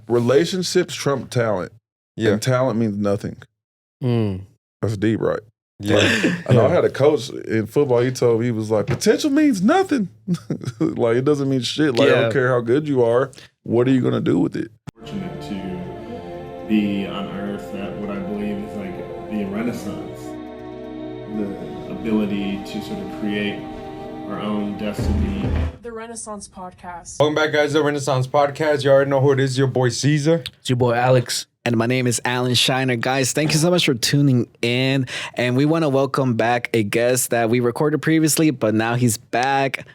relationships trump talent. Yeah. And talent means nothing. That's deep, right? Yeah. I know I had a coach in football, he told me, he was like, potential means nothing. Like, it doesn't mean shit. Like, I don't care how good you are. What are you going to do with it? Fortunate to be on Earth at what I believe is like the Renaissance. The ability to sort of create our own destiny. The Renaissance Podcast. Welcome back, guys, to the Renaissance Podcast. You already know who it is. Your boy Caesar. It's your boy Alex. And my name is Alan Shiner. Guys, thank you so much for tuning in. And we want to welcome back a guest that we recorded previously, but now he's back.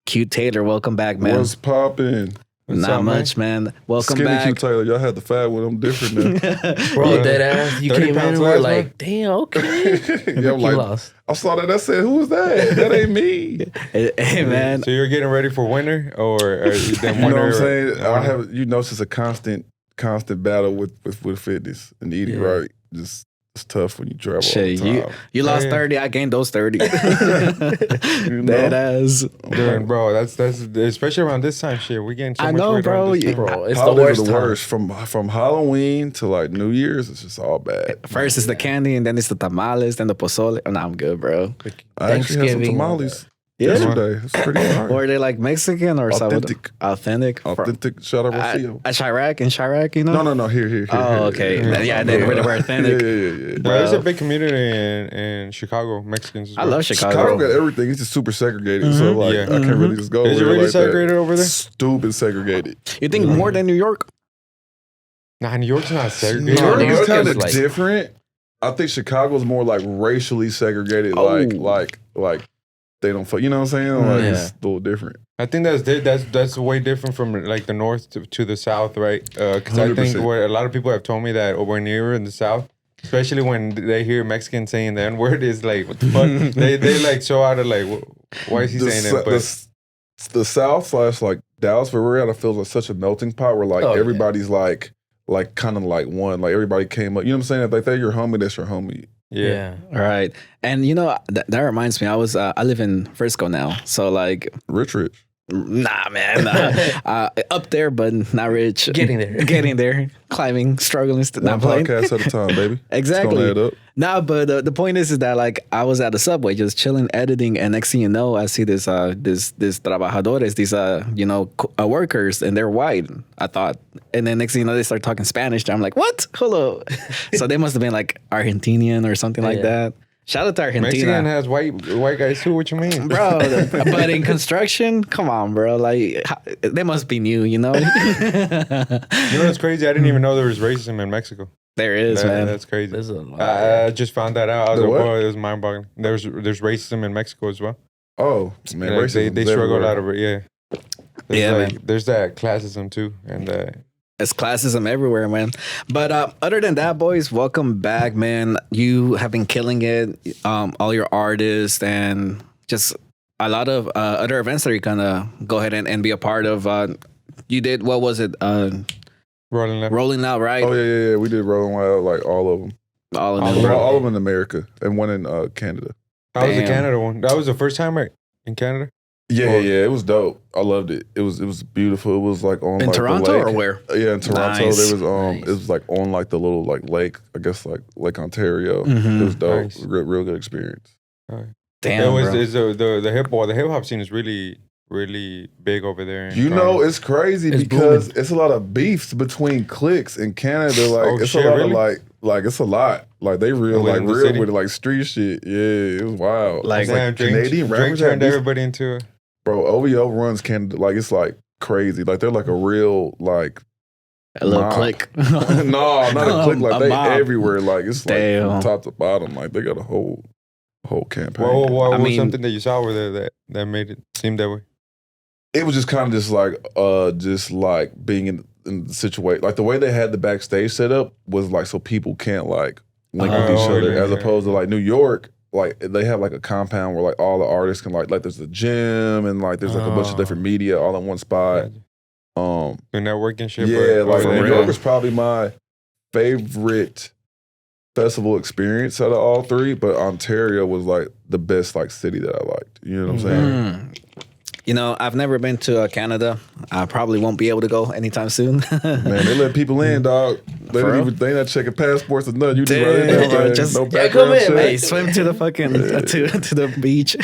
QTaylor, welcome back, man. What's popping? Not much, man. Welcome Skinny back. QTaylor, y'all had the fat one. I'm different now. Bro, that ass. You came in and we're like, damn, okay. Yeah, I'm like, lost. I saw that. I said, who was that? That ain't me. Hey, man. So you're getting ready for winter, or then You know winter? what I'm saying? I have. You know, it's just a constant battle with fitness and eating right. Just it's tough when you travel all the time. You lost 30, I gained those 30. You know? That ass. Dude, bro, that's especially around this time. Shit, we getting so I much know, weight bro. around this time. Bro, it's Holidays the are worst the time. worst. From Halloween to like New Year's, it's just all bad. First is the candy, and then it's the tamales, then the pozole. Oh, no, I'm good, bro. I actually had some Thanksgiving. tamales yesterday. It's pretty hard. Or are they like Mexican or Authentic. Authentic. Authentic. Shout out Rocio. At Chirac, you know? No. Here. Oh, okay. Yeah, they were authentic. Yeah. Bro, there's a big community in Chicago, Mexicans as well. I love Chicago. Chicago got everything. It's just super segregated. So like, I can't really just go. Is it over really like segregated that. over there? Stupid segregated. You think more than New York? Nah, New York's not New segregated. York New is York kind is of like- different. I think Chicago's more like racially segregated. Oh. Like they don't fuck. You know what I'm saying? Like it's a little different. I think that's way different from like the north to the south, right? Because I think 100%. where a lot of people have told me that when you're in the south, especially when they hear Mexicans saying the N word, is like, what the fuck? they like show out of like, why is he saying it? But The South / like Dallas, where we're at, it feels like such a melting pot where like everybody's like kind of like one. Like everybody came up. You know what I'm saying? If like they're your homie, that's your homie. yeah. All right. And you know, that reminds me, I live in Frisco now. So like, Rich. nah, man. Up there, but not rich. Getting there. Getting there. Climbing, struggling, One not playing. podcast at a time, baby. Exactly. It's gonna add up. Nah, but the point is that like I was at the subway just chilling, editing, and next thing you know, I see this trabajadores, these workers, and they're white. I thought, and then next thing you know, they start talking Spanish. I'm like, what? Hello. So they must have been like Argentinian or something like that. Shout out to Argentina. Mexican has white guys too. What you mean, Bro, but in construction, come on, bro. Like, they must be new, you know? You know what's crazy? I didn't even know there was racism in Mexico. There is, man. That's crazy. There's a lot. I just found that out. I was The like, what? whoa, it was mind-boggling. There's racism in Mexico as well. Oh man, Like, they racism's struggle everywhere. out of it. Yeah. Man. There's that classism too, and It's classism everywhere, man. But other than that, boys, welcome back, man. You have been killing it. All your artists and just a lot of other events that you're gonna go ahead and be a part of. You did, what was it? rolling up. Rolling Out, right? Oh yeah. We did Rolling Wild, like all of them. All in All them. around. All of them in America and one in Canada. That was the Damn. Canada one. That was the first time, right? In Canada. Yeah, Or- it was dope. I loved it. It was beautiful. It was like on In like Toronto the or lake. where? Yeah, in Toronto. Nice. There was Nice. it was like on like the little like lake, I guess like Lake Ontario. Mhm. It was dope. Nice. Real good experience. Damn, bro. The hip hop scene is really big over there. in You know, Toronto. it's crazy It's because it's a lot of beefs between cliques in Canada. Like Oh, it's shit, a lot really? of like it's a lot. Like they real Within the real city? with like street shit. Yeah, it was wild. Like- It's Damn, Drake, Canadian Drake rappers have turned beef. everybody into. Bro, OVO runs Canada like it's like crazy. Like they're like a real like A little mob. click. no, not a click. Like A they mob. everywhere. Like it's like Damn. from top to bottom. Like they got a whole campaign. What I was mean- something that you saw over there that made it seem that way? It was just kind of just like being in the situation. Like the way they had the backstage set up was like so people can't like link with each Oh, other. yeah, As yeah. opposed to like New York, like they have like a compound where like all the artists can like there's a gym and like there's like a bunch of Oh. different media all in one spot. The networking shit. Yeah, but- like for New real. York was probably my favorite festival experience out of all three, but Ontario was like the best like city that I liked. You know what I'm saying? I've never been to Canada. I probably won't be able to go anytime soon. Man, they let people in, dog. They not checking passports or nothing. You just Damn, right in there, bro, man. just- No Yeah, background come in, check. man. Hey, swim to the fucking to the beach.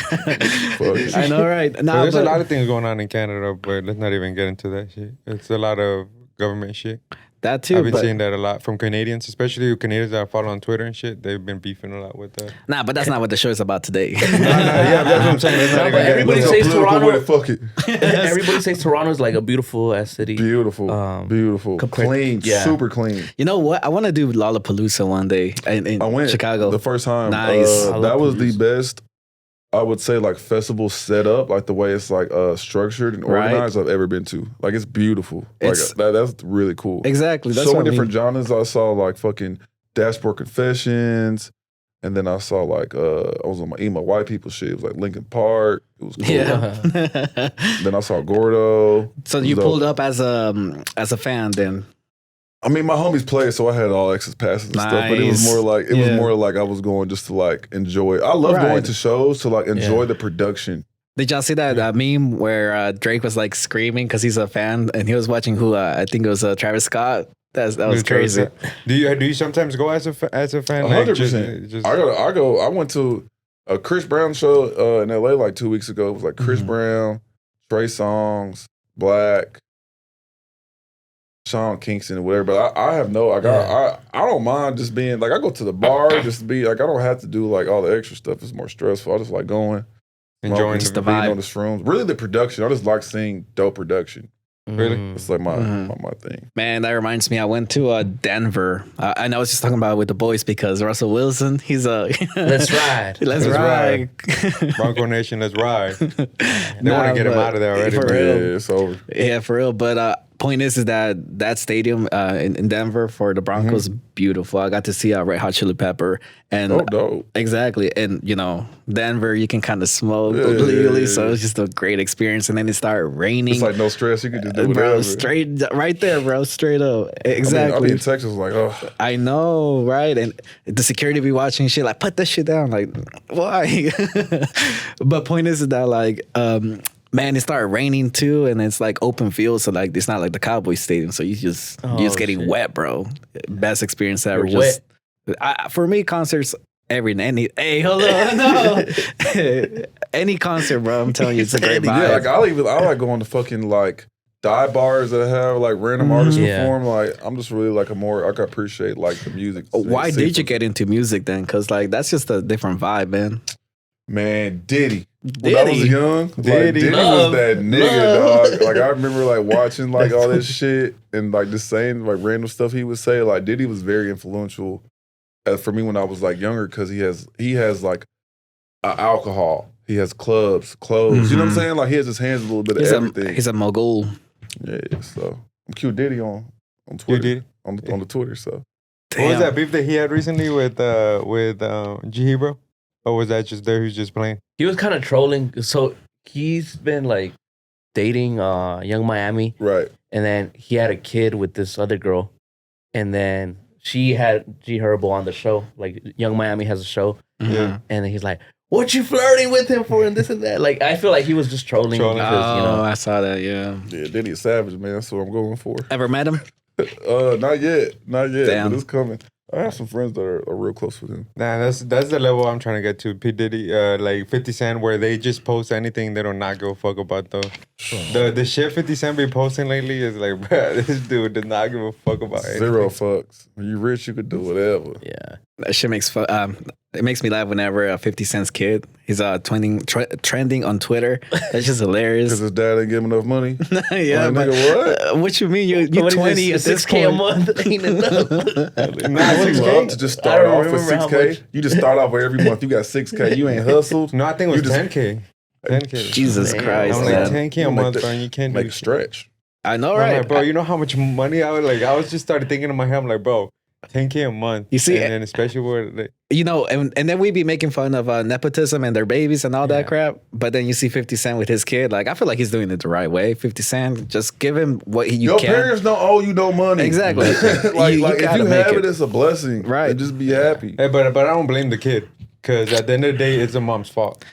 Fuck. I know, right? But Nah, there's a but- lot of things going on in Canada, but let's not even get into that shit. It's a lot of government shit. that too. I've been but- seeing that a lot from Canadians, especially Canadians that I follow on Twitter and shit. They've been beefing a lot with that. Nah, but that's not what the show is about today. Yeah, that's what I'm saying. Let's not No, even but get everybody into says it. Political Toronto- with it, fuck it. Everybody says Toronto is like a beautiful ass city. Beautiful, beautiful, compared- clean, yeah. super clean. You know what? I want to do Lollapalooza one day in I went Chicago. the first time. Nice. That was the best. I would say like festival setup, like the way it's like structured and Right. organized I've ever been to. Like it's beautiful. It's- Like that's really cool. Exactly. That's So what many I mean. different genres. I saw like fucking Dashboard Confessions, and then I saw like I was on my emo white people shit. It was like Linkin Park. It was cool. Yeah. Then I saw Gordo. So It was you dope. pulled up as a fan then. I mean, my homies played, so I had all access passes and stuff. But it was Nice. more like I was going just to like enjoy. I love Right. going to shows to like enjoy Yeah. the production. Did y'all see that meme where Drake was like screaming because he's a fan and he was watching who I think it was Travis Scott. That was crazy. Do you sometimes go as a fan? 100%. Just, I went to a Chris Brown show in LA like 2 weeks ago. It was like Chris Brown, Trey Songz, Black, Sean Kingston, or whatever. But I have no, like, I don't mind just being like, I go to the bar just to be like, I don't have to do like all the extra stuff. It's more stressful. I just like going, enjoying Just the the being vibe. on the shrooms. Really, the production. I just like seeing dope production. Really? It's like my thing. Man, that reminds me. I went to Denver, and I was just talking about it with the boys because Russell Wilson, he's a Let's ride. let's Let's ride. Bronco Nation, let's ride. They want to get him out of there already. For but- real. Yeah, it's over. Yeah, for real. But point is that stadium in Denver for the Broncos beautiful. I got to see Red Hot Chili Pepper and Oh, dope. exactly. And Denver, you can kind of smoke Yeah, legally, yeah, so yeah. it's just a great experience. And then it started raining. It's like no stress. You can just do whatever. Bro, straight right there, bro, straight up. I Exactly. mean, in Texas, like, oh, I know, right? And the security be watching shit like, put that shit down. Like, why? But point is that like, man, it started raining too, and it's like open field, so like it's not like the Cowboys Stadium, so you just getting shit. wet, bro. Best experience ever. You're Just for me, concerts every hey, hold on, no, any concert, bro. I'm telling you, it's a great yeah, vibe. like I like going to fucking like dive bars that have like random artists Yeah. perform. Like I'm just really like I can appreciate like the music. Why did you sequence. get into music then? Because like that's just a different vibe, man. Man, Diddy. When I was Diddy. young, Diddy. Diddy Love. was that nigga, dog. Like I remember like watching like all this shit and like just saying like random stuff he would say. Like Diddy was very influential for me when I was like younger because he has like alcohol. He has clubs, clothes. You know what I'm saying? Like he has his hands a little bit of everything. He's a mogul. Yeah, so I'm Q Diddy on Twitter. Diddy? On the Twitter, so. What was that beef that he had recently with G Hebro? Or was that just there? He was just playing. He was kind of trolling. So he's been like dating Young Miami, Right. and then he had a kid with this other girl, and then she had G Herbo on the show. Like Young Miami has a show, Yeah. and then he's like, "What you flirting with him for?" And this and that. Like I feel like he was just trolling Trolling. because I saw that. Yeah. Yeah, Diddy a savage, man. That's what I'm going for. Ever met him? Not yet. Damn. But it's coming. I have some friends that are real close with him. Nah, that's the level I'm trying to get to. P. Diddy, like 50 Cent, where they just post anything they do not give a fuck about though. The shit 50 Cent be posting lately is like, bruh, this dude does not give a fuck about anything. Zero fucks. When you rich, you could do whatever. yeah. That shit makes it makes me laugh whenever 50 Cent's kid he's trending on Twitter. That's just hilarious. Because his dad ain't give him enough money. Yeah, Like, but nigga, what? what you mean? You What is 20 this, at this 6K a point? month ain't enough. Nah, I would 6K? love to just start I don't off with remember how 6K. much. You just start off with every month. You got 6K. You ain't hustled. No, I think it was You just- 10K. 10K. Jesus Man, Christ, I'm like man. 10K a You make month, that- bro. And you can't Make do a stretch. I know, I'm right? like, bro, you know how much money I was just started thinking in my head. I'm like, bro, 10K a month. You see- and then especially where like, and then we be making fun of nepotism and their babies and all that crap. But then you see 50 Cent with his kid. Like, I feel like he's doing it the right way. 50 Cent, just give him what you Your can. parents don't owe you no money. Exactly. like You if gotta you make have it. it, it's a blessing. Right. And just be happy. hey, but I don't blame the kid because at the end of the day, it's the mom's fault.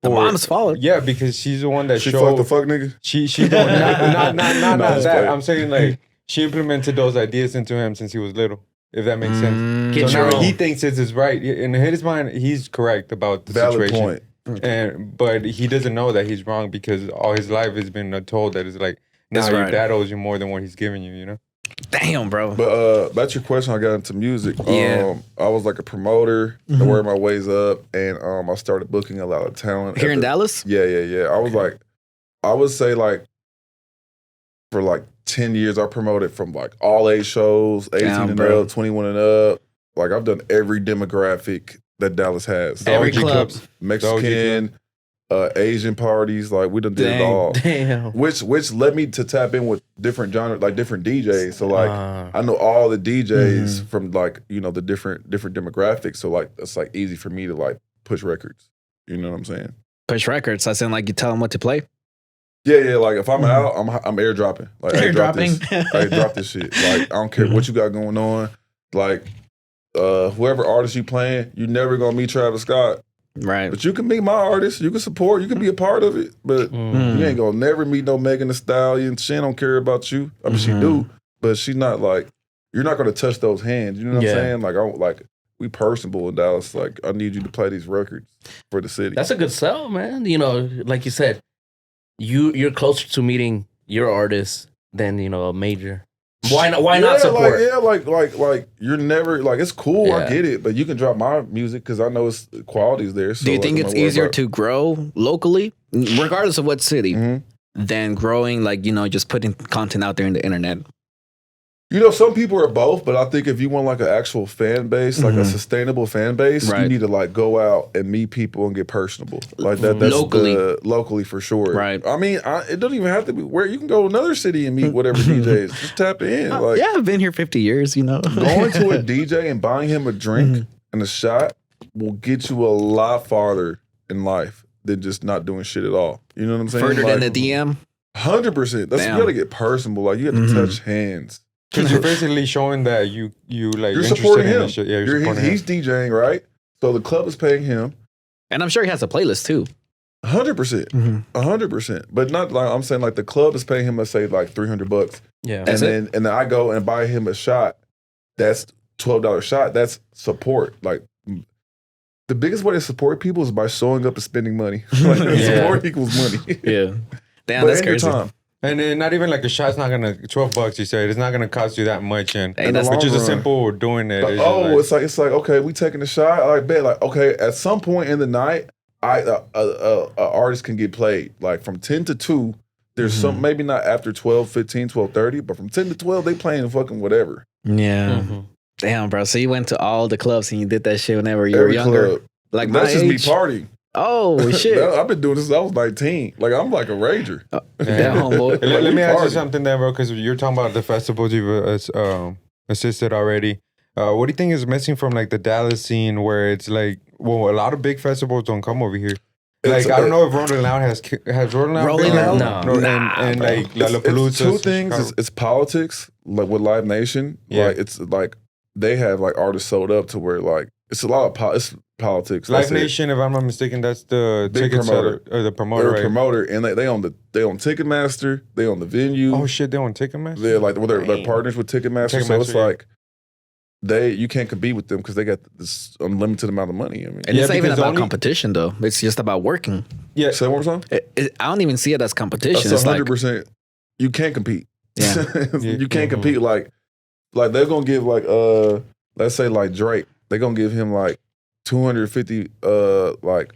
The mom's fault. Yeah, because she's the one that She showed. fucked the fuck nigga. She don't not No, that. just play. I'm saying like she implemented those ideas into him since he was little. If that makes sense. Get So your now own. he thinks this is right. In his mind, he's correct about the Valid situation. point. But he doesn't know that he's wrong because all his life has been told that it's like, That's nah, your right. dad owes you more than what he's giving you, you know? Damn, bro. But about your question, I got into music. Yeah. I was like a promoter, I worked my ways up, and I started booking a lot of talent. Here in Dallas? Yeah. I was like, I would say like, for like 10 years, I promoted from like all age shows, 18 Damn, and bro. up, 21 and up. Like I've done every demographic that Dallas has. Every OG club. clubs. Mexican, Asian parties, like we done did it Dang. all. Damn. Which led me to tap in with different genres, like different DJs. So like I know all the DJs from like, you know, the different demographics. So like it's like easy for me to like push records. You know what I'm saying? Push records. I sound like you tell them what to play. Yeah. Like if I'm out, I'm airdropping. Like hey, drop this. Airdropping. Hey, drop this shit. Like I don't care what you got going on. Like whoever artist you playing, you never gonna meet Travis Scott. Right. But you can meet my artist. You can support. You can be a part of it. But you ain't gonna never meet no Megan Thee Stallion. She don't care about you. I mean, she do, but she's not like you're not gonna touch those hands. You know what I'm saying? Like I don't like we personable in Dallas. Like I need you to play these records for the city. That's a good sell, man. You know, like you said, you're closer to meeting your artist than, you know, a major. Why not support? Like you're never like it's cool. I Yeah. get it, but you can drop my music because I know it's quality's there. So Do you like, think I'm it's not worried easier about- to grow locally, regardless of what city, Mhm. than growing, like, you know, just putting content out there in the internet? You know, some people are both, but I think if you want like an actual fan base, like a sustainable fan base, Right. you need to like go out and meet people and get personable. Like that. That's Locally. locally for sure. Right. I mean, it doesn't even have to be where you can go to another city and meet whatever DJs. Just tap in. Like Yeah, I've been here 50 years, you know. going to a DJ and buying him a drink and a shot will get you a lot farther in life than just not doing shit at all. You know what I'm saying? Further like, than the DM. 100%. That's Damn. you gotta get personable. Like you have to touch hands. Because you're basically showing that you like You're interested supporting in him. this shit. Yeah, you're supporting He's him. DJing, right? So the club is paying him And I'm sure he has a playlist too. 100%. 100%. But not like I'm saying like the club is paying him, let's say like $300. Yeah. That's and then I go and buy him a shot. That's $12 shot. That's support. Like the biggest way to support people is by showing up and spending money. Like support equals money. Yeah. Damn, But that's in your crazy. time. And then not even like a shot's not gonna $12. You said it's not gonna cost you that much, and Hey, that's but the just a long run. simple doing it. Like, is just it's like okay, we taking a shot. I like bet like okay, at some point in the night, a artist can get played like from 10 to 2. There's some maybe not after 12, 15, 12:30, but from 10 to 12 they playing fucking whatever. Yeah. Damn, bro. So you went to all the clubs and you did that shit whenever you were Every younger. club. Like my That's just me age. partying. Oh shit. I've been doing this since I was 19. Like I'm like a rager. That homeboy. Let we me ask you party. something there, bro, because you're talking about the festivals you've assisted already. What do you think is missing from like the Dallas scene where it's like, well, a lot of big festivals don't come over here. Like, I don't know if Rolling Loud has Rolling Loud Rolling been? Loud? No. And bro. like La It's two things. It's politics, like with Live Nation. Yeah. Like it's like they have like artists sold up to where like it's a lot of it's politics. Live That's it. Nation, if I'm not mistaken, that's the Big ticket promoter. seller or the promoter, They're a right? promoter, and they own Ticketmaster. They own the venue. Oh shit, they on Ticketmaster? They're like they're partners with Ticketmaster, so it's Ticketmaster, yeah. like you can't compete with them because they got this unlimited amount of money. I mean, And Yeah, it's not even because about only- competition though. It's just about working. Yeah. say one more time. I don't even see it as competition. That's It's like 100%. You can't compete. Yeah. You can't compete like they're gonna give like let's say like Drake, they're gonna give him like 250 like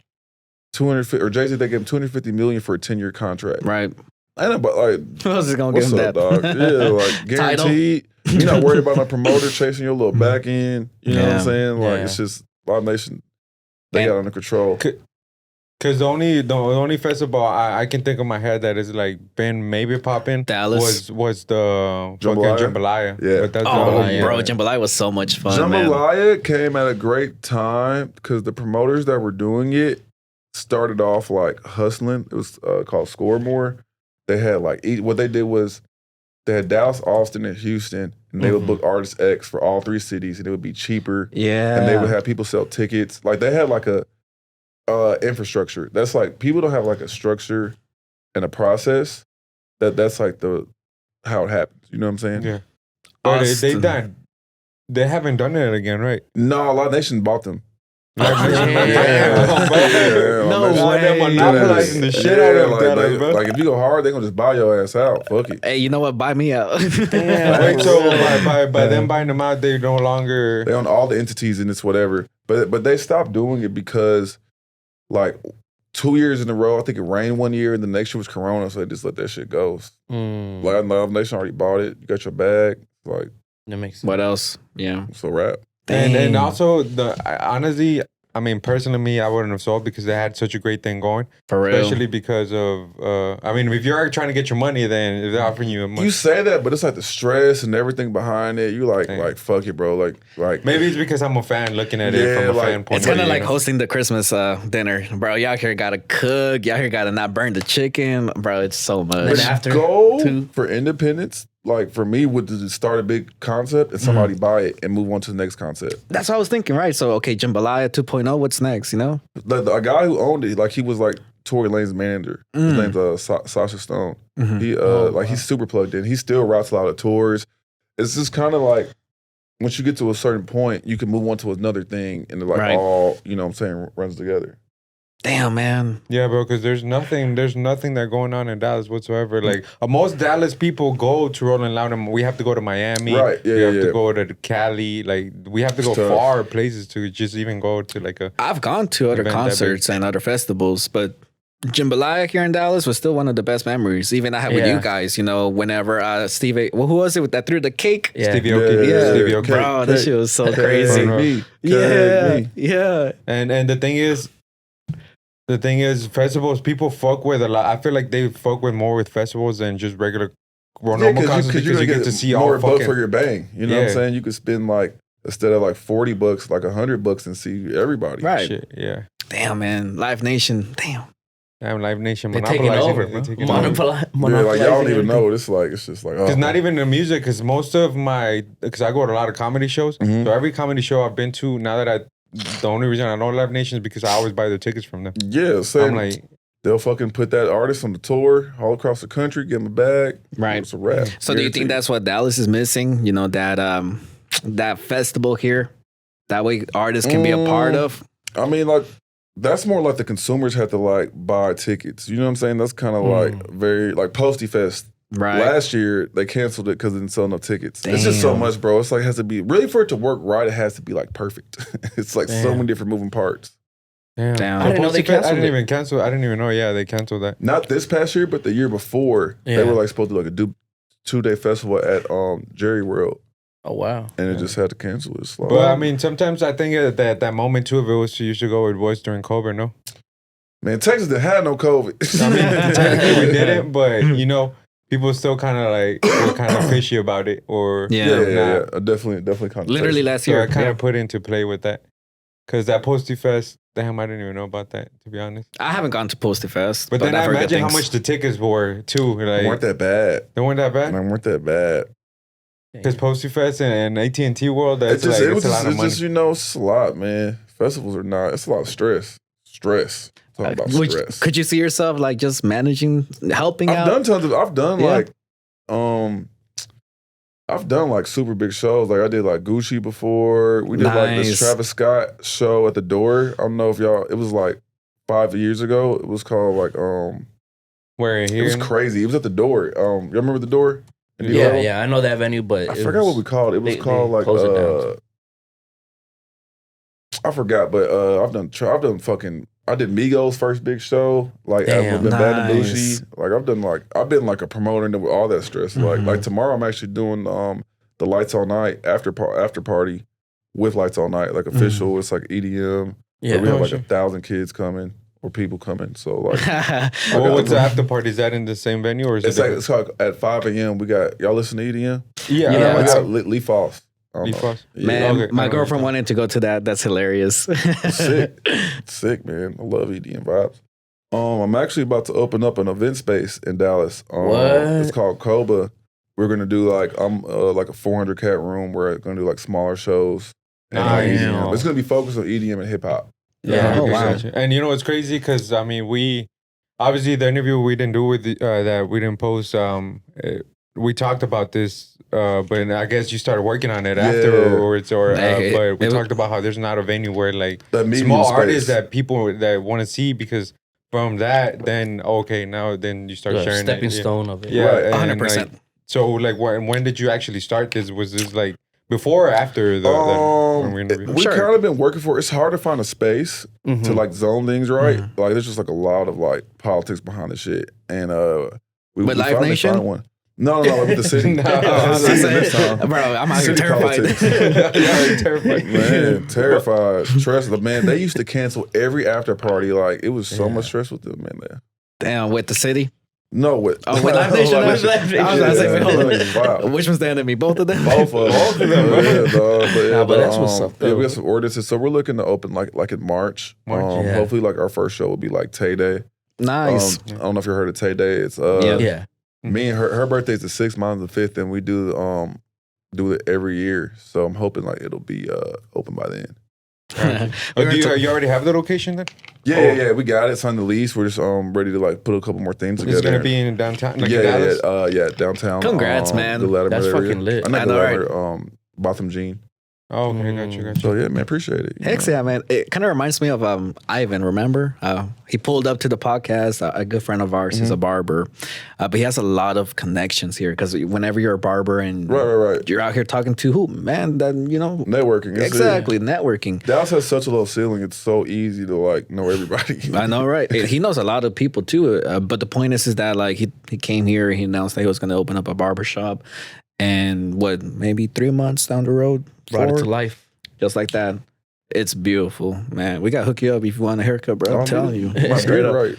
250 or Jay-Z, they gave him 250 million for a 10-year contract. right. I know, but like Who else is gonna what's give him up, that? dog? Yeah, like guaranteed. You're not worried about no promoter chasing your little back end. You know what Yeah. I'm saying? Like Yeah. it's just Live Nation. They And- got under control. Because the only festival I can think of my head that is like been maybe popping Dallas. was the Jambalaya? fucking Jambalaya. Yeah. But that's Oh, Jambalaya. bro, Jambalaya was so much fun, man. Jambalaya came at a great time because the promoters that were doing it started off like hustling. It was called Score More. They had like what they did was they had Dallas, Austin, and Houston, and they would book Artist X for all 3 cities, and it would be cheaper. Yeah. And they would have people sell tickets. Like they had like a infrastructure. That's like people don't have like a structure and a process. That's like how it happens. You know what I'm saying? Yeah. But they Austin. done. They haven't done it again, right? No, a lot of nations bought them. No way. They're monopolizing the shit out of Dallas, bro. Like if you go hard, they gonna just buy your ass out. Fuck it. Hey, you know what? Buy me out. Wait, so by them buying them out, they no longer. They own all the entities in this whatever. But they stopped doing it because like 2 years in a row, I think it rained one year and the next year was Corona, so they just let that shit go. Like Live Nation already bought it. You got your bag. Like That makes sense. What else? Yeah. it's a wrap. And also honestly, I mean, personally, me, I wouldn't have sold because they had such a great thing going. For real. Especially because of, I mean, if you're trying to get your money, then if they're offering you a money. You say that, but it's like the stress and everything behind it. You like Dang. like fuck it, bro. Like Maybe it's because I'm a fan looking at it from a like, fan point It's of kind view. of like you know? hosting the Christmas dinner, bro. Y'all here gotta cook. Y'all here gotta not burn the chicken, bro. It's so much. And after, goal too. for independence, like for me, would to start a big concept and somebody buy it and move on to the next concept. That's what I was thinking, right? So, okay, Jambalaya 2.0, what's next, you know? A guy who owned it, like he was like Tory Lane's manager. His name's Sasha Stone. He he's super plugged in. He still routes a lot of tours. It's just kind of like once you get to a certain point, you can move on to another thing, and they're like Right. all you know what I'm saying runs together. Damn, man. Yeah, bro, because there's nothing that going on in Dallas whatsoever. Like most Dallas people go to Rolling Loud, and we have to go to Miami. Right, yeah, we have yeah. to go to Cali. Like we have to go It's tough. far places to just even go to like a. I've gone to other Event that big. concerts and other festivals, but Jambalaya here in Dallas was still one of the best memories. Even I had with Yeah. you guys, you know, whenever Steve, who was it that threw the cake? Yeah. Stevie Aoki. Yeah. Stevie Aoki. Bro, that shit was so crazy. Me, Yeah, yeah. And the thing is, festivals people fuck with a lot. I feel like they fuck with more with festivals than just regular normal concerts because you get to see all more buck fucking. for your bang. You know what I'm Yeah. saying? You could spend like instead of like $40, like $100 and see everybody. Right. Shit, yeah. Damn, man. Live Nation. Damn. Damn, Live Nation They're taking monopolizing over, it. bro. They're taking over. Yeah, like y'all don't Monopolizing even everything. know what it's like. It's just like Because not even the music, because most of because I go to a lot of comedy shows. Mhm. So every comedy show I've been to, now that the only reason I know Live Nation is because I always buy the tickets from them. yeah. Same. I'm like, They'll fucking put that artist on the tour all across the country, give him a bag. Right. It's a wrap. So do you think that's what Dallas is missing? You know, that festival here? That way artists can be a part of? I mean, like, that's more like the consumers have to like buy tickets. You know what I'm saying? That's kind of like very like Posty Fest. Right. Last year they canceled it because they didn't sell enough tickets. It's just so Damn. much, bro. It's like it has to be really for it to work right. It has to be like perfect. It's like so Damn. many different moving parts. damn. Damn. I didn't know they I canceled didn't it. even cancel. I didn't even know. Yeah, they canceled that. Not this past year, but the year before, Yeah. they were like supposed to do like a 2-day festival at Jerry World, Oh, wow. and it just had to cancel it. Slow. But I mean, sometimes I think at that moment too, if it was you should go with Voice during COVID, no? man, Texas didn't have no COVID. I mean, technically we didn't, but you know, people still kind of like were kind of fishy about it, or Yeah. yeah. Definitely kind of Literally last So year. I kind of put into play with that, because that Posty Fest, damn, I didn't even know about that, to be honest. I haven't gone to Posty Fest. But then I I've heard good imagine how things. much the tickets were too. They Like weren't that bad. they weren't that bad. They weren't that bad. Because Posty Fest and AT&T World, that's It's just, like it's a lot of it's money. just, you know, it's a lot, man. Festivals are not. It's a lot of stress. Talking about stress. Could you see yourself like just managing, helping out? I've done Yeah. like, I've done like super big shows. Like I did like Gucci before. We did like this Nice. Travis Scott show at the Door. I don't know if y'all. It was like 5 years ago. It was called like Where It here? was crazy. It was at the Door. You remember the Door? In Yeah, D-Level? yeah. I know that venue, but I forgot what we called it. It was they called like closed it down. I forgot, but I've done fucking. I did Migos' first big show, like Damn, with Bad and nice. Bougie. Like I've been like a promoter and with all that stress. Like tomorrow, I'm actually doing the Lights All Night after party with Lights All Night, like official. It's like EDM. Yeah. We have Oh, like shit. 1,000 kids coming or people coming. So like, Well, what's the after party? Is that in the same venue or is it's it? like it's called at 5 a.m. We got y'all listen to EDM. yeah, Yeah, We what's got Lee Foss. I don't Lee know. Foss? Yeah. Man, Okay. my girlfriend wanted to go to that. That's hilarious. Sick, man. I love EDM vibes. I'm actually about to open up an event space in Dallas. What? It's called Koba. We're gonna do like like a 400 cat room. We're gonna do like smaller shows. And Nice. EDM. It's gonna be focused on EDM and hip hop. Yeah. Oh, wow. Gotcha. And you know what's crazy? Because I mean, we obviously the interview we didn't do with that we didn't post. We talked about this, but I guess you started working on it afterwards, or but we talked about how there's not a venue where like small artists that people that want to see because from that, then okay, now then you start sharing stepping stone of it. Yeah, Right. and, 100%. like, so like when did you actually start this? Was this like before or after the when we interviewed? We kind of been working for. It's hard to find a space to like zone things right. Like there's just like a lot of like politics behind the shit, and we With Live finally Nation? found one. No, with the city. No. Bro, I'm out here City terrified. politics. Terrified. Man, terrified. Trust the man. They used to cancel every after party. Like it was so much stress with them, man. There. Damn, with the city. No, with With Live Nation. Live Nation. I was gonna say, wait, hold on. Wow. Which one's the enemy? Both of them. Both of them, yeah, dog. But that's what's up, Yeah, though. we got some ordinances, so we're looking to open like in March. Yeah. Hopefully, like our first show will be like Tay Day. Nice. I don't know if you heard of Tay Day. It's Yeah. me and her birthday's the 6th, mine's the 5th, and we do it every year. So I'm hoping like it'll be open by then. You already have the location then? Yeah, we got it. Signed the lease. We're just ready to like put a couple more things together. It's gonna be in downtown, like yeah, Dallas. downtown. Congrats, man. The Latimer That's area. fucking lit. I'm not I the know, Latimer, Botham Jean. Oh, okay, gotcha. So yeah, man, appreciate it. Heck yeah, man. It kind of reminds me of Ivan, remember? He pulled up to the podcast. A good friend of ours is a barber. But he has a lot of connections here because whenever you're a barber and Right. you're out here talking to who? Man, then, you know. Networking. That's Exactly, networking. Dallas has such a low ceiling. It's so easy to like know everybody. I know, right? He knows a lot of people too. But the point is that like he came here, he announced that he was going to open up a barber shop. And maybe 3 months down the road, Brought it 4, to life. just like that. It's beautiful, man. We got to hook you up if you want a haircut, bro. I'm telling you. My Straight beard, up. right?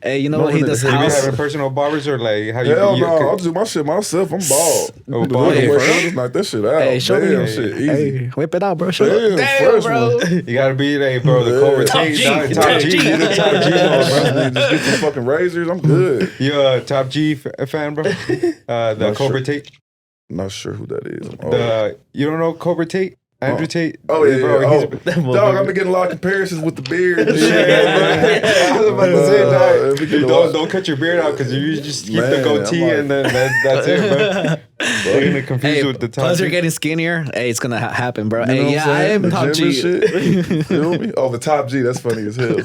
Hey, you know No, what? He nigga, does do Do you house. have a personal barbers or like how you? Hell no, I'll do my shit myself. I'm bald. Oh, The bald. way Hey, the bro. shoulders, knock that shit out. Hey, show me Damn, your shit easy. Hey, whip it out, bro. Show Damn, me. fresh bro. one. You gotta be like, bro, the Yeah. Cobra Top Tate, G. dog, Top top G, G. you're the top G, bro. Just get some fucking razors. I'm good. You a top G fan, bro? The Not Cobra sure. Tate. Not sure who that is. You don't know Cobra Tate? Andrew Tate? Oh yeah, bro. yeah. He's, Dog, I've been getting a lot of comparisons with the beard. And shit. I was about to say, dog. we get a lot- Don't cut your beard out because you just keep the Man, goatee I'm like- and then that's it, bro. They're gonna confuse Hey, you with the top plus you're G. getting skinnier. Hey, it's gonna happen, bro. You know Hey, what yeah, I'm I saying? am The top gym G. and shit. You feel me? Oh, the top G. That's funny as hell.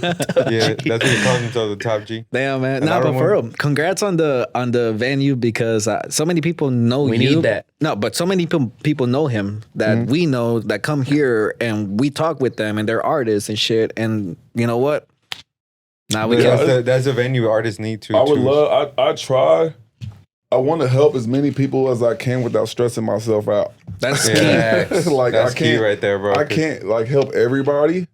Yeah, that's what he calls himself, the top G. Damn, man. And Nah, I but don't for want- real, congrats on the venue because so many people know We you. need that. No, but so many people know him that we know that come here and we talk with them and they're artists and shit. And you know what? Now we can. That's a venue artists need to. I would to- love. I try. I want to help as many people as I can without stressing myself out. That's Yeah, key. Like that's I can't. key right there, bro. I can't like help everybody.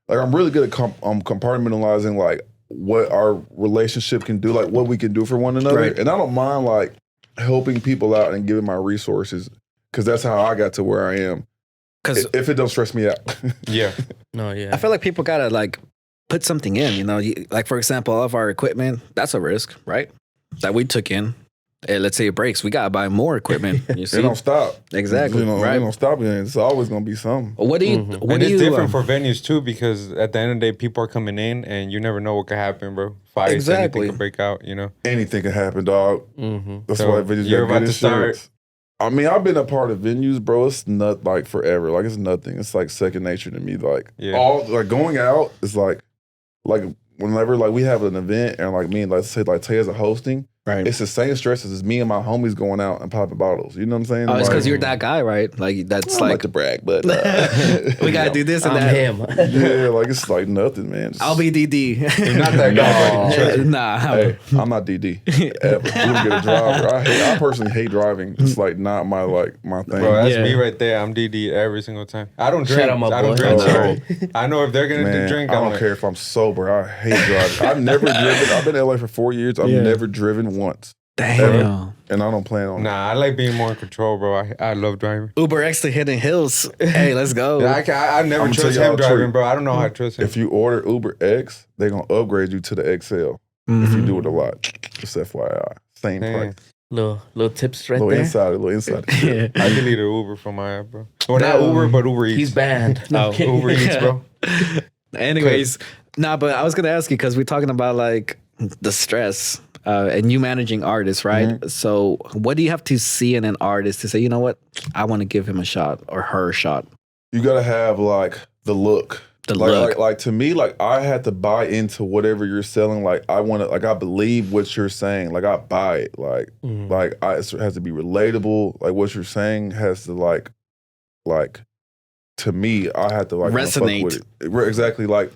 Like I'm really good at compartmentalizing like what our relationship can do, like what we can do for one another. Right. And I don't mind like helping people out and giving my resources because that's how I got to where I am. Because If it don't stress me out. Yeah. No, yeah. I feel like people gotta like put something in. You know, like for example, all of our equipment. That's a risk, right? That we took in. Hey, let's say it breaks, we gotta buy more equipment. You see, It don't stop. Exactly, You know, right. It don't stop. It's always gonna be something. What do you? What And do it's you? different for venues too because at the end of the day, people are coming in and you never know what could happen, bro. Fights, Exactly. anything could break out, you know? Anything can happen, dog. Mm-hmm. That's So why venues you're got good about to start- insurance. I mean, I've been a part of venues, bro. It's not like forever. Like it's nothing. It's like second nature to me. Like Yeah. all like going out is like whenever like we have an event and like me and let's say like Tay as a hosting, right. it's the same stresses as me and my homies going out and popping bottles. You know what I'm saying? Oh, it's Like, because you're that guy, right? Like that's I don't like like to brag, but we gotta do this and I'm that. him. yeah, like it's like nothing, man. Just- I'll be DD. You're not that guy, buddy. Trust me. Nah. Hey, I'm not DD ever. We don't get a driver. I personally hate driving. It's like not my thing. Bro, that's Yeah. me right there. I'm DD every single time. I don't Shout drink. out my I don't boy. drink. Oh. Sorry. I know if they're gonna Man, drink, I I'm don't like, care if I'm sober. I hate driving. I've never driven. I've been in LA for 4 years. I've Yeah. never driven once, Damn. and I don't plan on it. Nah, I like being more in control, bro. I love driving. Uber X to Hidden Hills. Hey, let's go. Yeah, I never I'ma tell trust y'all him a driving, truth. bro. I don't know how I trust him. If you order Uber X, they're gonna upgrade you to the XL if you do it a lot. Just FYI, same Damn. price. Little tips right Little there. insider, little insider. Yeah. I delete an Uber from my app, bro. Well, not Uber, but Uber Eats. He's banned. Oh, Uber Eats, bro. Anyways, but I was gonna ask you because we're talking about like the stress and you managing artists, right? Mm-hmm. So, what do you have to see in an artist to say, you know what, I want to give him a shot or her a shot? You gotta have like the look. Like to me, like I had to buy into whatever you're selling. Like I want to, like I believe what you're saying. Like I buy it. Like it has to be relatable. Like what you're saying has to like to me, I had to like resonate fuck with it. Exactly. Like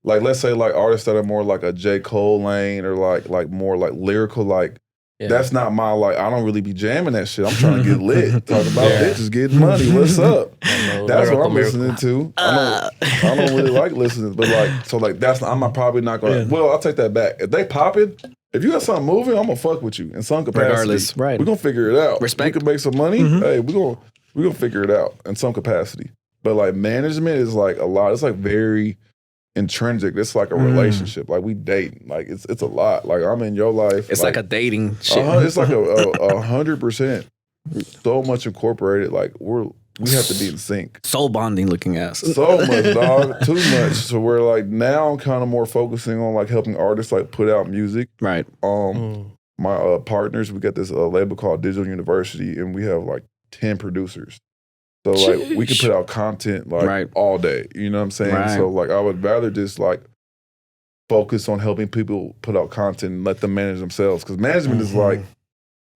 let's say like artists that are more like a J. Cole lane or like more like lyrical. Like that's not my like. I don't really be jamming that shit. I'm trying to get lit. Talk about bitches getting money. What's up? That's what I'm listening to. I don't really like listening, but like so like that's I'm not, probably not gonna. Well, I'll take that back. If they popping, if you got something moving, I'm gonna fuck with you in some capacity. Regardless, right? We're gonna figure it out. Respect. We can make some money. Hey, we're gonna figure it out in some capacity. But like management is like a lot. It's like very intrinsic. It's like a relationship. Like we dating. Like it's a lot. Like I'm in your life. It's like a dating shit. It's like 100%. So much incorporated. Like we have to be in sync. Soul bonding looking ass. So much, dog. Too much. So we're like now I'm kind of more focusing on like helping artists like put out music. Right. My partners, we got this label called Digital University, and we have like 10 producers. So like we can put out content like all day. You know what I'm saying? Right. So like I would rather just like focus on helping people put out content and let them manage themselves. Because management is like,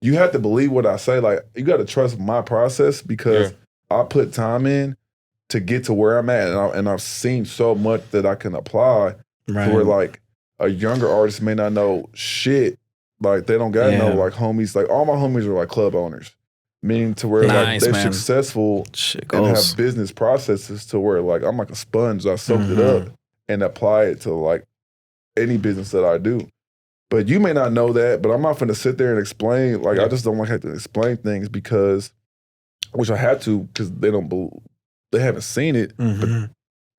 you have to believe what I say. Like you got to trust my process because I put time in to get to where I'm at. And I've seen so much that I can apply to where like a younger artist may not know shit. Like they don't got to know like homies. Like all my homies are like club owners. Meaning to where like they're successful and have business processes to where like I'm like a sponge. I soak it up and apply it to like any business that I do. But you may not know that, but I'm not going to sit there and explain. Like I just don't like have to explain things because, which I had to because they haven't seen it. But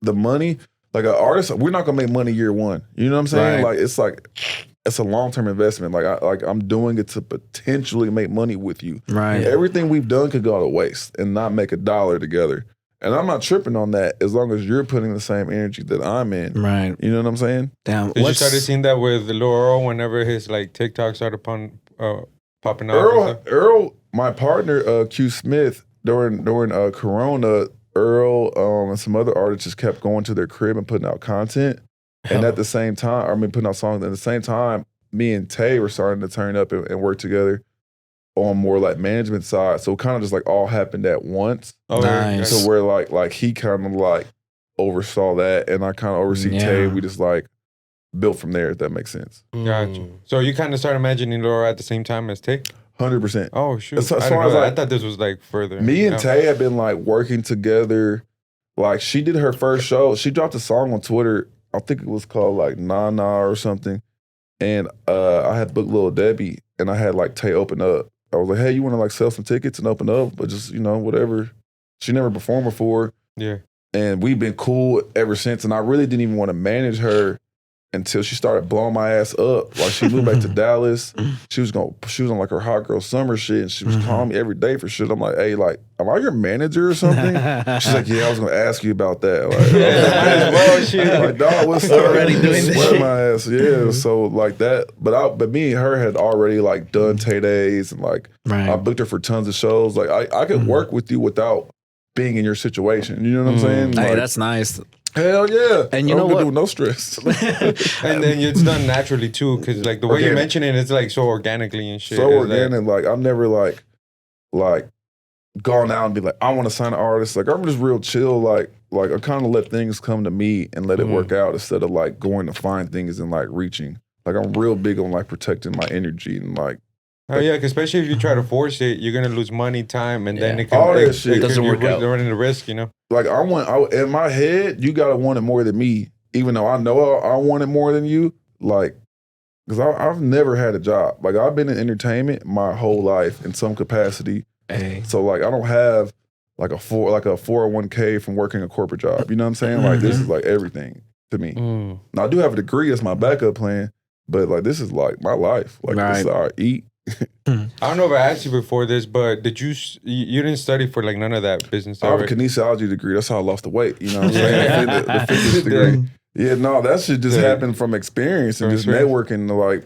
the money, like an artist, we're not going to make money year one. You know what I'm saying? Like it's a long-term investment. Like I'm doing it to potentially make money with you. Right. Everything we've done could go to waste and not make a dollar together. And I'm not tripping on that as long as you're putting the same energy that I'm in. Right. You know what I'm saying? Damn. Did you started seeing that with Lil Earl whenever his like TikTok started popping up? Earl, my partner, Q Smith, during Corona, Earl and some other artists just kept going to their crib and putting out content. And at the same time, putting out songs. At the same time, me and Tay were starting to turn up and work together on more like management side. So it kind of just like all happened at once. Oh, nice. So where like he kind of like oversaw that, and I kind of oversee Tay. We just like built from there. If that makes sense. Gotcha. So you kind of started imagining Laura at the same time as Tay? 100%. Oh shoot! As far as I thought this was like further. Me and Tay have been like working together. Like she did her first show. She dropped a song on Twitter. I think it was called like Nana or something. And I had booked Lil Debbie and I had like Tay open up. I was like, hey, you want to like sell some tickets and open up? But just, you know, whatever. She never performed before. Yeah. And we've been cool ever since. And I really didn't even want to manage her until she started blowing my ass up. Like she moved back to Dallas. She was on like her hot girl summer shit. And she was calling me every day for shit. I'm like, hey, like, am I your manager or something? She's like, yeah, I was going to ask you about that. Like, like, dog, what's already doing this shit. My ass. Yeah. So like that. But me and her had already like done Tay Days and like I booked her for tons of shows. Like I could work with you without being in your situation. You know what I'm saying? Hey, like, that's nice. Hell yeah. And you know what? With no stress. And then it's done naturally too, because like the way you mention it, it's like so organically and shit. So organic. Like I've never like gone out and be like, I want to sign an artist. Like I'm just real chill. Like I kind of let things come to me and let it work out instead of like going to find things and like reaching. Like I'm real big on like protecting my energy and like. Oh yeah, because especially if you try to force it, you're gonna lose money, time, and then it all that shit doesn't work out. You're running the risk, you know. Like in my head, you gotta want it more than me, even though I know I want it more than you. Like, because I've never had a job. Like I've been in entertainment my whole life in some capacity. Hey. So like I don't have like a 401k from working a corporate job. You know what I'm saying? Like this is like everything to me. Now I do have a degree as my backup plan, but like this is like my life. Like this is how I eat. I don't know if I asked you before this, but did you didn't study for like none of that business? I have a kinesiology degree. That's how I lost the weight. You know what I'm saying? The fitness degree. Yeah, no, that shit just happened from experience and just networking. Like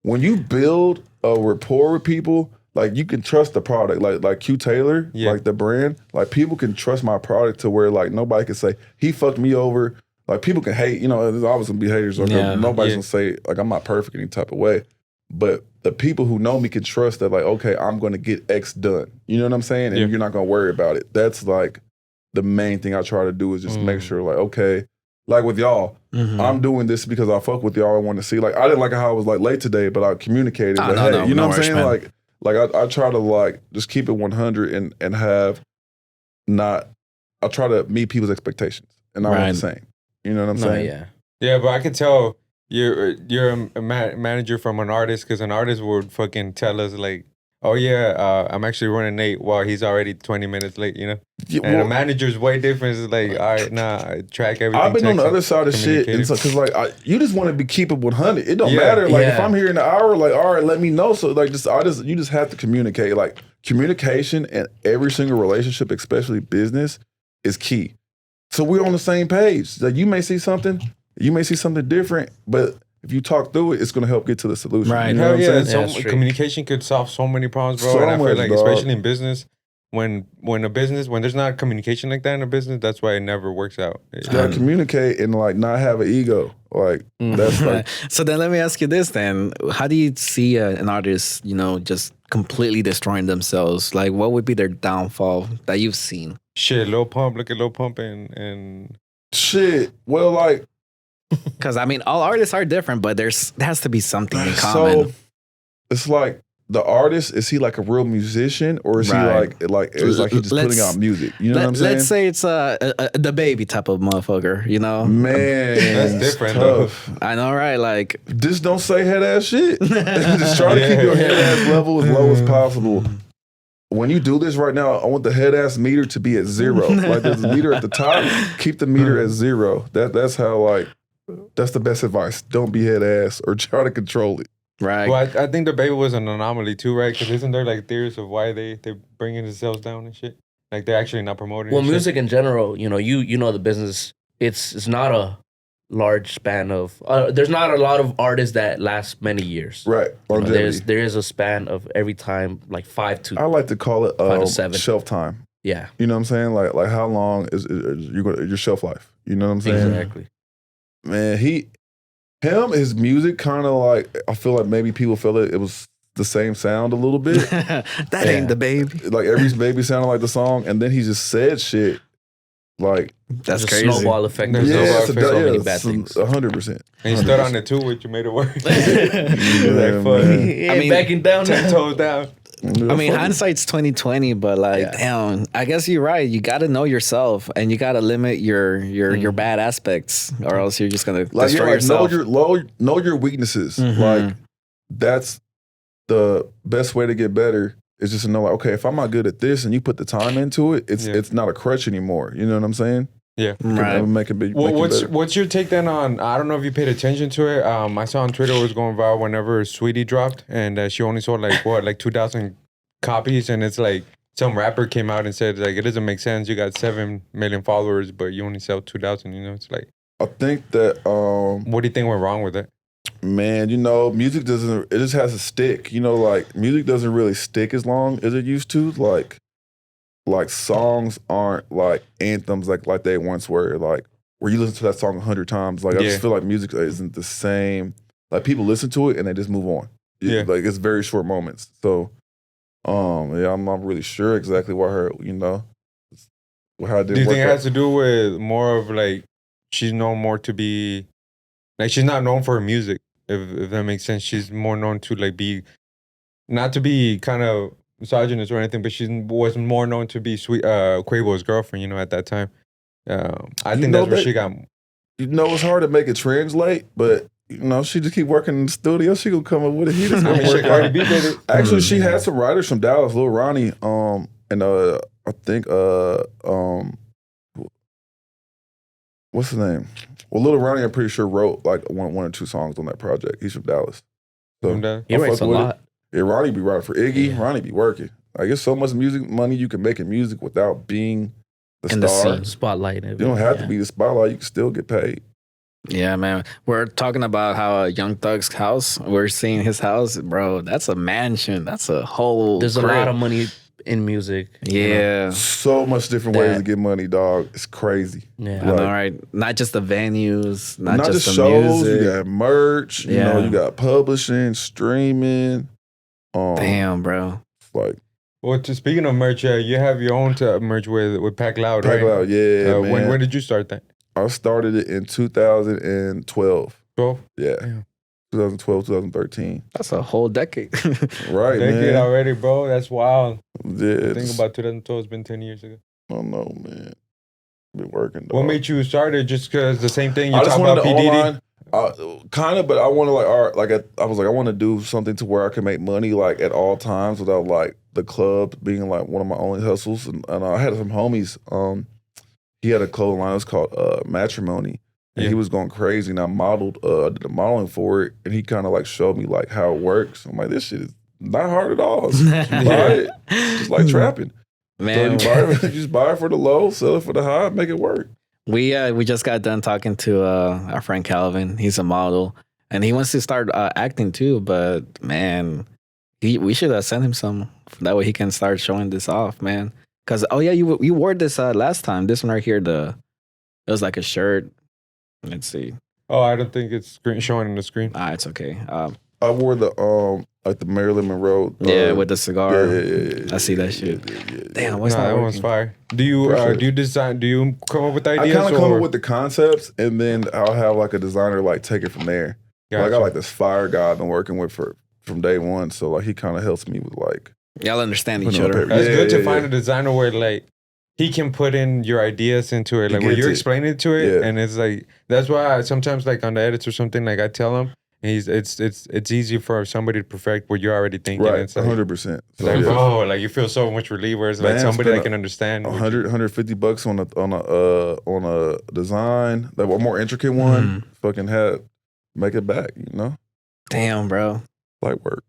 when you build a rapport with people, like you can trust the product. Like QTaylor, like the brand, like people can trust my product to where like nobody can say he fucked me over. Like people can hate, there's always gonna be haters. Nobody's gonna say like I'm not perfect any type of way. But the people who know me can trust that like, okay, I'm gonna get X done. You know what I'm saying? And you're not gonna worry about it. That's like the main thing I try to do is just make sure like, okay, like with y'all, I'm doing this because I fuck with y'all. I want to see. Like I didn't like how I was like late today, but I communicated. But hey, you know what I'm saying? Man. Like I try to like just keep it 100 and have not. I try to meet people's expectations and I want the same. You know what I'm saying? Yeah, but I could tell you're a manager from an artist because an artist would fucking tell us like, oh yeah, I'm actually running late while he's already 20 minutes late, and a manager's way different. It's like, all right, I track everything. I've been on the other side of shit, and because like you just want to keep it 100. It don't matter. Like if I'm here in an hour, like all right, let me know. So like you just have to communicate. Like communication in every single relationship, especially business, is key. So we're on the same page. Like you may see something different, but if you talk through it, it's going to help get to the solution. Right. You know what I'm saying? So communication could solve so many problems, bro. And I feel like, especially in business, when there's not communication like that in a business, that's why it never works out. You gotta communicate and like not have an ego. Like that's like. So then let me ask you this then. How do you see an artist, just completely destroying themselves? Like what would be their downfall that you've seen? Shit, Lil Pump, look at Lil Pump and shit. Well, like, because I mean, all artists are different, but there has to be something in common. So it's like the artist, is he like a real musician or is he like it's like he just putting out music? You know what I'm saying? Let's say it's the baby type of motherfucker. Man, that's different though. I know, right? Like, just don't say head ass shit. Just try to keep your head ass level as low as possible. When you do this right now, I want the head ass meter to be at 0. Like there's a meter at the top, keep the meter at 0. That's how that's the best advice. Don't be head ass or try to control it. Right. Well, I think the baby was an anomaly too, right? Because isn't there like theories of why they're bringing the sales down and shit? Like they're actually not promoting. Well, music in general, you know the business. It's not a large span of. There's not a lot of artists that last many years. Right. There is a span of every time like 5 to. I like to call it 5 to 7 shelf time. Yeah. You know what I'm saying? Like how long is your shelf life? You know what I'm saying? Exactly. Man, his music kind of like, I feel like maybe people felt it was the same sound a little bit. That ain't the baby. Like every baby sounded like the song, and then he just said shit. Like that's crazy. Snowball effect. There's so many bad things. 100%. And he stood on it too, which you made it work. I mean, backing down, 10 toes down. I mean, hindsight's 2020, but like, damn, I guess you're right. You got to know yourself, and you got to limit your bad aspects, or else you're just gonna destroy yourself. Know your weaknesses. Like that's the best way to get better. Is just to know, like, okay, if I'm not good at this, and you put the time into it, it's not a crutch anymore. You know what I'm saying? Yeah, right. Make it better. What's your take then on? I don't know if you paid attention to it. I saw on Twitter it was going viral whenever Sweetie dropped, and she only sold like 2,000 copies, and it's like some rapper came out and said like it doesn't make sense. You got 7 million followers, but you only sell 2,000. It's like. I think that. What do you think went wrong with it? Man, music doesn't. It just has to stick. Like music doesn't really stick as long as it used to. Like songs aren't like anthems like they once were. Like where you listen to that song 100 times. Like I just feel like music isn't the same. Like people listen to it and they just move on. Like it's very short moments. So, I'm not really sure exactly what her, how it didn't work. Do you think it has to do with more of like she's known more to be like she's not known for her music, if that makes sense. She's more known to like be not to be kind of misogynist or anything, but she was more known to be Quavo's girlfriend, at that time. I think that's where she got. It's hard to make it translate, but she just keep working in the studio. She gonna come up with a hit. It's gonna work out. Actually, she had some writers from Dallas, Lil Ronnie, and I think what's his name? Well, Lil Ronnie, I'm pretty sure wrote like one or 2 songs on that project. He's from Dallas, so he writes a lot. Yeah, Ronnie be writing for Iggy. Yeah. Ronnie be working. Like, there's so much money you can make in music without being the star. The spotlight. You don't have to be the spotlight. You can still get paid. Yeah, man. We're talking about how Young Thug's house. We're seeing his house, bro. That's a mansion. That's a whole. There's a lot of money in music. Yeah, So much different ways to That- get money, dog. It's crazy. Yeah. I know, Like, right? Not just the venues, not not just the shows. music. You got merch. You know, Yeah. you got publishing, streaming. Damn, bro. Like Well, speaking of merch, you have your own merch with Pack Loud, Pack right? Loud, yeah, man. When did you start that? I started it in 2012. 12? Yeah. Damn. 2012, 2013. That's a whole decade. Right, Decade man. already, bro. That's wild. Yeah, Think about 2012. It's been 10 years ago. I don't know, man. Been working. What dog. made you start it? Just because the same thing you I just talk wanted about to P. Diddy? online, kind of, but I want to I was like, I want to do something to where I can make money like at all times without like the club being like one of my only hustles. And I had some homies. He had a clothing line. It was called Matrimony, and he was going crazy. And I modeled, did the modeling for it, and he kind of like showed me like how it works. I'm like, this shit is not hard at all. It's just buy it, just like trapping. Man, So you just buy it for the low, sell it for the high, make it work. we just got done talking to our friend Calvin. He's a model, and he wants to start acting too. But man, we should send him some. That way he can start showing this off, man. Because you wore this last time. This one right here, it was like a shirt. Let's see. Oh, I don't think it's showing on the screen. It's okay. I wore the like the Marilyn Monroe. With the cigar. Yeah. I see that shit. Yeah. Damn, what's Nah, not that working? one's fire. Do you Appreciate do you design? Do you come up with I ideas? kind of come or? up with the concepts, and then I'll have like a designer like take it from there. Like, I Gotcha. got like this fire guy I've been working with from day one, so like he kind of helps me with like. Y'all understand Put each it on other. paper. It's Yeah, good to yeah, find yeah. a designer where like he can put in your ideas into it, like when gets you're it. explaining to it, Yeah. and it's like that's why I, sometimes like on the edits or something, like I tell him it's easy for somebody to perfect what you're already thinking. Right, It's like, 100%. it's like, bro, like you feel so much relief where it's like Man, somebody that spend can understand. what you- 100, 150 bucks on a design, like a more intricate one. Fucking make it back, you know, Damn, bro. like work.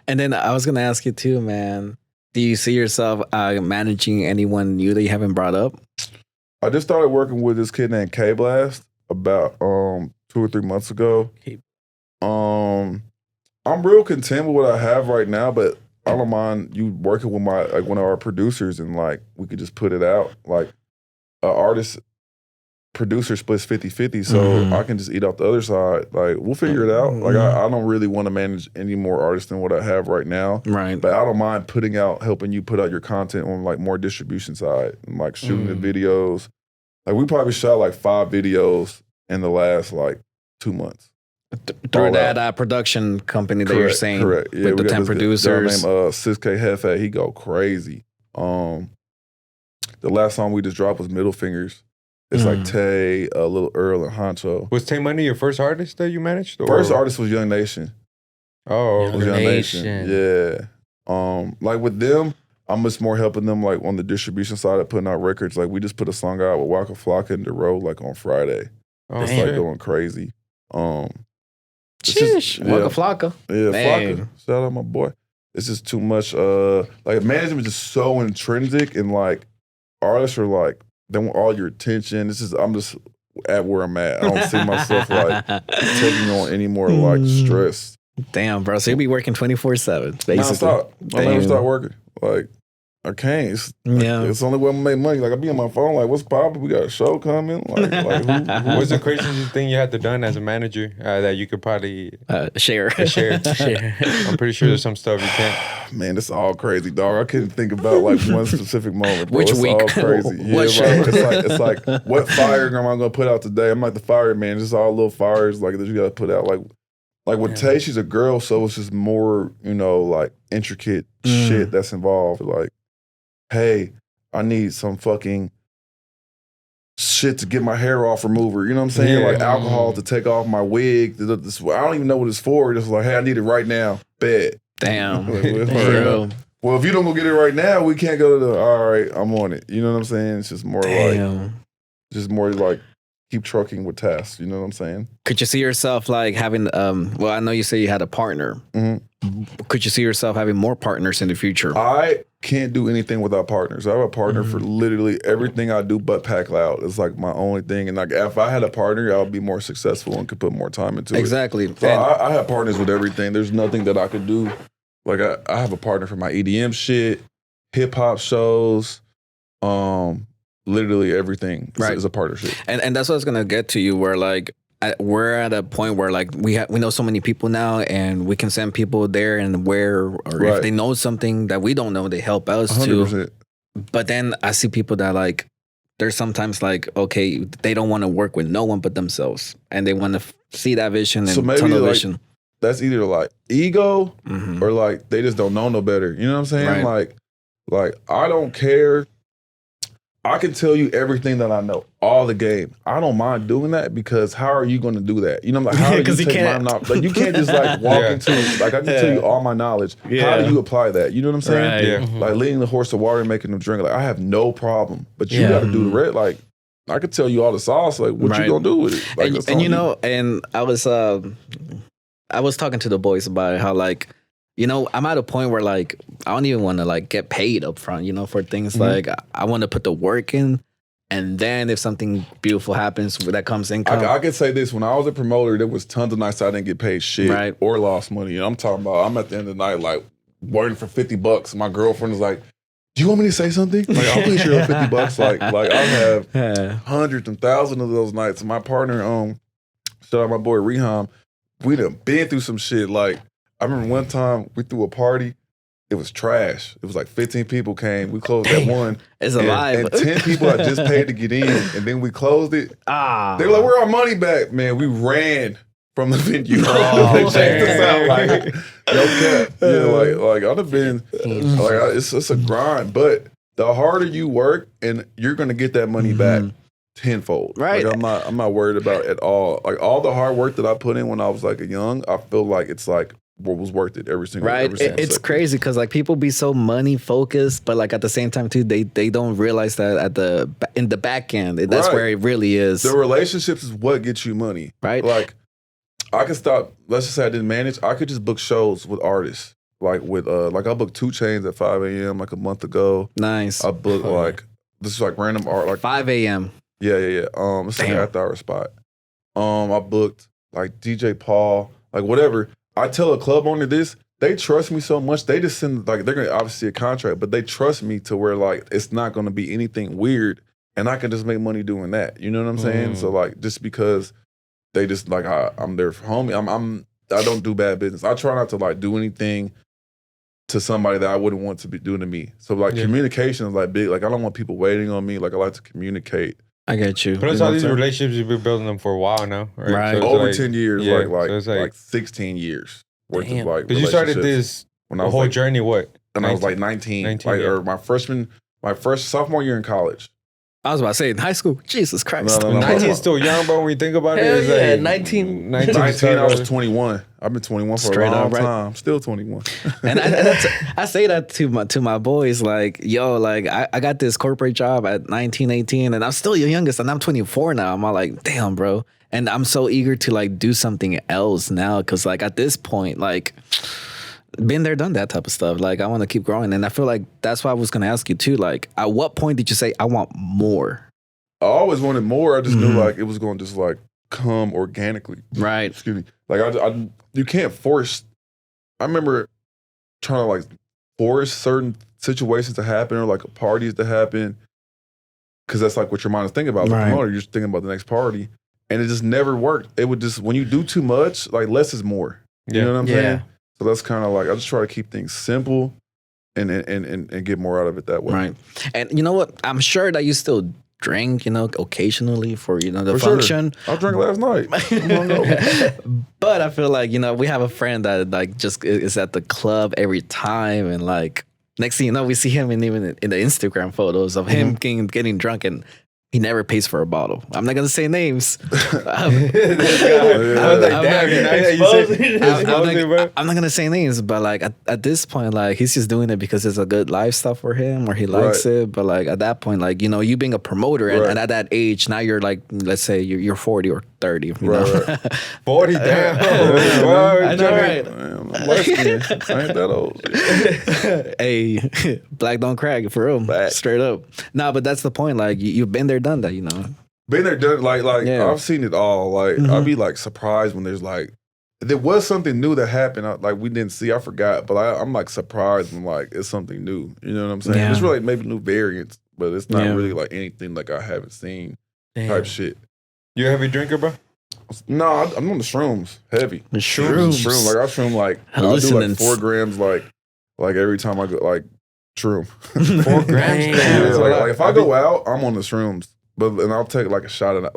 And then I was gonna ask you too, man. Do you see yourself managing anyone new that you haven't brought up? I just started working with this kid named K Blast about 2 or 3 months ago. K- I'm real content with what I have right now, but I don't mind you working with one of our producers, and like we could just put it out. Like an artist producer splits 50-50, so I can just eat off the other side. Like we'll figure it out. Like I don't really want to manage any more artists than what I have right now. Right. But I don't mind helping you put out your content on like more distribution side, and like shooting the videos. Like we probably shot like 5 videos in the last like 2 months. Through all that production company that you're saying. Correct. Yeah, with the we got 10 this guy producers. named Siske Hefe. He go crazy. The last song we just dropped was Middle Fingers. It's like Tay, Little Earl, and Honcho. Was Tay Money your first artist that you managed? Or? First artist was Young Nation. Oh, Young Was Young Nation. Nation. Yeah. Like with them, I'm just more helping them like on the distribution side of putting out records. Like we just put a song out with Waka Flocka and DeRoe like on Friday. oh It's shit. like going crazy. It's Sheesh. just- Waka Flocka. Yeah, Dang. Flocka. Shout out my boy. It's just too much. Like management is just so intrinsic, and like artists are like they want all your attention. I'm just at where I'm at. I don't see myself like taking on any more like stress. Damn, bro. So you'll be working 24/7, basically. Non-stop. I never Damn. start working. Like I can't. It's the only way I'm gonna make money. Like I be on my phone. Like what's poppin'? We got a show coming. Like who What's the craziest thing you had to done as a manager that you could probably Share. share? Share. I'm pretty sure there's some stuff you can't. Man, it's all crazy, dog. I couldn't think about like one specific moment. Bro. Which it's week? all crazy. What show? It's like what fire am I gonna put out today? I'm like the fireman. Just all little fires like that you gotta put out. Like with Tay, she's a girl, so it's just more, like intricate shit that's involved. Like, hey, I need some fucking shit to get my hair off remover. You know what I'm saying? Yeah. Like alcohol to take off my wig. I don't even know what it's for. Just like, hey, I need it right now. Bet. Damn. Like, well, Bro. well, if you don't go get it right now, we can't go to all right, I'm on it. You know what I'm saying? It's just more like, Damn. just more like keep trucking with tasks. You know what I'm saying? Could you see yourself like having? Well, I know you say you had a partner. Could you see yourself having more partners in the future? I can't do anything without partners. I have a partner for literally everything I do but pack loud. It's like my only thing. And like if I had a partner, I would be more successful and could put more time into it. Exactly. So I have partners with everything. There's nothing that I could do. Like I have a partner for my EDM shit, hip hop shows, literally everything is a partnership. And that's what I was gonna get to you, where like we're at a point where like we know so many people now, and we can send people there, and if they know something that we don't know, they help us 100%. too. But then I see people that like there's sometimes like, okay, they don't want to work with no one but themselves, and they want to see that vision and tunnel like, vision. That's either like ego or like they just don't know no better. You know what I'm saying? Right. Like I don't care. I can tell you everything that I know, all the game. I don't mind doing that because how are you going to do that? You know, like how do you take my knowledge? Like you can't just like walk into like I can tell you all my knowledge. How do you apply that? You know what I'm saying? Right. Like leading the horse to water and making them drink. Like I have no problem, but you got to do the red. Like I could tell you all the sauce. Like what you gonna do with it? Like, and you know, and I was talking to the boys about it, how like, you know, I'm at a point where like I don't even want to like get paid up front, you know, for things like I want to put the work in, and then if something beautiful happens that comes income. I could say this: when I was a promoter, there was tons of nights I didn't get paid shit or lost money. And I'm talking about I'm at the end of the night like working for $50. My girlfriend is like, "Do you want me to say something?" Like I'll pay you $50. Like I have hundreds and thousands of those nights. And my partner, shout out my boy Reham, we done been through some shit. Like I remember one time we threw a party. It was trash. It was like 15 people came. We closed at 1. It's alive. And 10 people I just paid to get in. And then we closed it. They were like, "Where our money back?" Man, we ran from the venue. They changed us out like, no cap. Yeah, like I'd have been, like it's a grind. But the harder you work, and you're going to get that money back tenfold. Right. Like I'm not worried about it at all. Like all the hard work that I put in when I was like a young, I feel like it's like, what was worth it every single it's second. crazy because like people be so money focused, but like at the same time too, they don't realize that in the back end, that's where it really is. The relationships is what gets you money, right? Like I could stop. Let's just say I didn't manage. I could just book shows with artists, like with like I booked 2 Chainz at 5 a.m. like a month ago. Nice. I booked like this is like random art like 5 a.m. Yeah. It's like an after-hour spot. I booked like DJ Paul, like whatever. I tell a club owner this, they trust me so much. They just send like they're gonna obviously a contract, but they trust me to where like it's not gonna be anything weird, and I can just make money doing that. You know what I'm saying? So like just because they just like I'm there for homie, I don't do bad business. I try not to like do anything to somebody that I wouldn't want to be doing to me. So like communication is like big. Like I don't want people waiting on me. Like I like to communicate. I get you. But it's all these relationships you've been building them for a while now, right? So over 10 years, so like 16 years worth of like. But you started this when I was whole journey what? When I was like 19 or my first sophomore year in college. I was about to say in high school. Jesus Christ. No, 19 is still young, but when you think about Hell it, it's yeah, like 19 I was 21. I've been 21 for a long time. I'm still 21. And I say that to my boys, like, yo, like I got this corporate job at 19, 18, and I'm still your youngest, and I'm 24 now. I'm all like, damn, bro. And I'm so eager to like do something else now, because like at this point, like been there, done that type of stuff. Like I want to keep growing, and I feel like that's why I was gonna ask you too. Like, at what point did you say I want more? I always wanted more. I just knew like it was going to just like come organically. Right. Excuse me. Like I you can't force. I remember trying to like force certain situations to happen or like parties to happen, because that's like what your mind is thinking about. The promoter, you're just thinking about the next party, and it just never worked. It would just, when you do too much, like less is more. You know what I'm saying? So that's kind of like, I just try to keep things simple and get more out of it that way. Right. And you know what? I'm sure that you still drink, you know, occasionally for, you know, the function. Sure. I drank last night. But I feel like, you know, we have a friend that like just is at the club every time, and like next thing you know, we see him even in the Instagram photos of him getting drunk, and he never pays for a bottle. I'm not gonna say names. I was like, damn, you're not exposing, bro. I'm not gonna say names, but like at this point, like he's just doing it because it's a good lifestyle for him or he likes it. But like at that point, like, you know, you being a promoter and at that age, now you're like, let's say you're 40 or 30. You know? 40, damn. I know, right? I'm less than. I ain't that old. Hey, black don't crack for real. Straight up. Nah, but that's the point. Like you've been there, done that, you know. Been there, done like I've seen it all. Like I'd be like surprised when there's like there was something new that happened. Like we didn't see, I forgot, but I'm like surprised when like it's something new. You know what I'm saying? Yeah. It's really maybe new variants, but it's not really like anything like I haven't seen type shit. You a heavy drinker, bro? No, I'm on the shrooms, heavy. Shrooms. Like I shroom like I'll do like 4 grams like every time I go like shroom. 4 grams. Yeah, like if I go out, I'm on the shrooms, and I'll take like a shot an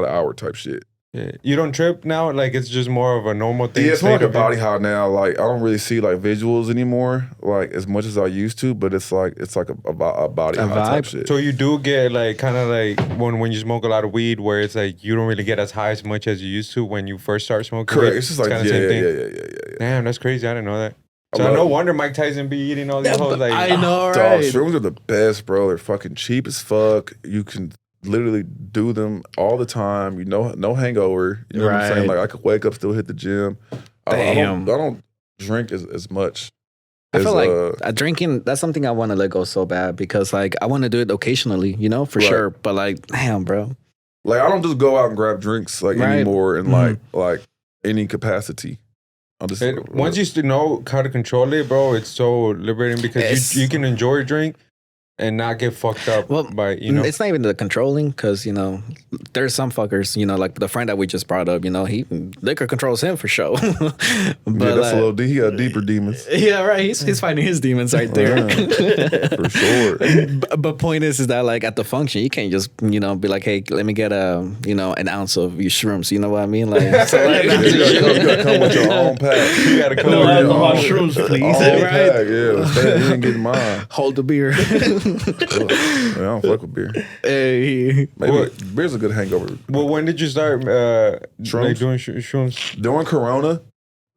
hour type shit. Yeah. You don't trip now? Like it's just more of a normal thing? Yeah, it's more like a body high now. Like I don't really see like visuals anymore, like as much as I used to. But it's like a body high type shit. So you do get like kind of like when you smoke a lot of weed, where it's like you don't really get as high as much as you used to when you first start smoking. Correct. Weed. It's just like yeah. Damn, that's crazy. I didn't know that. So no wonder Mike Tyson be eating all these hoes. Like I know, dog, right? shrooms are the best, bro. They're fucking cheap as fuck. You can literally do them all the time. You know, no hangover. You know what I'm saying? Like I could wake up, still hit the gym. I don't drink as much. I feel like drinking, that's something I want to let go so bad because like I want to do it occasionally, you know, for sure. But like, damn, bro. Like I don't just go out and grab drinks like anymore in like any capacity. Once you know how to control it, bro, it's so liberating because you can enjoy a drink and not get fucked up by, you know. It's not even the controlling because, you know, there's some fuckers, you know, like the friend that we just brought up, you know, liquor controls him for sure. But that's a little he got deeper demons. Yeah, right. He's fighting his demons right there. For sure. But point is that like at the function, you can't just, you know, be like, hey, let me get an ounce of your shrooms. You know what I mean? Like, so like you gotta come with your own pack. You gotta come no with your alcohol own shrooms, please. Pack, yeah. You didn't get mine. Hold the beer. I don't fuck with beer. Hey. Maybe beer's a good hangover. Well, when did you start like doing shrooms? During Corona.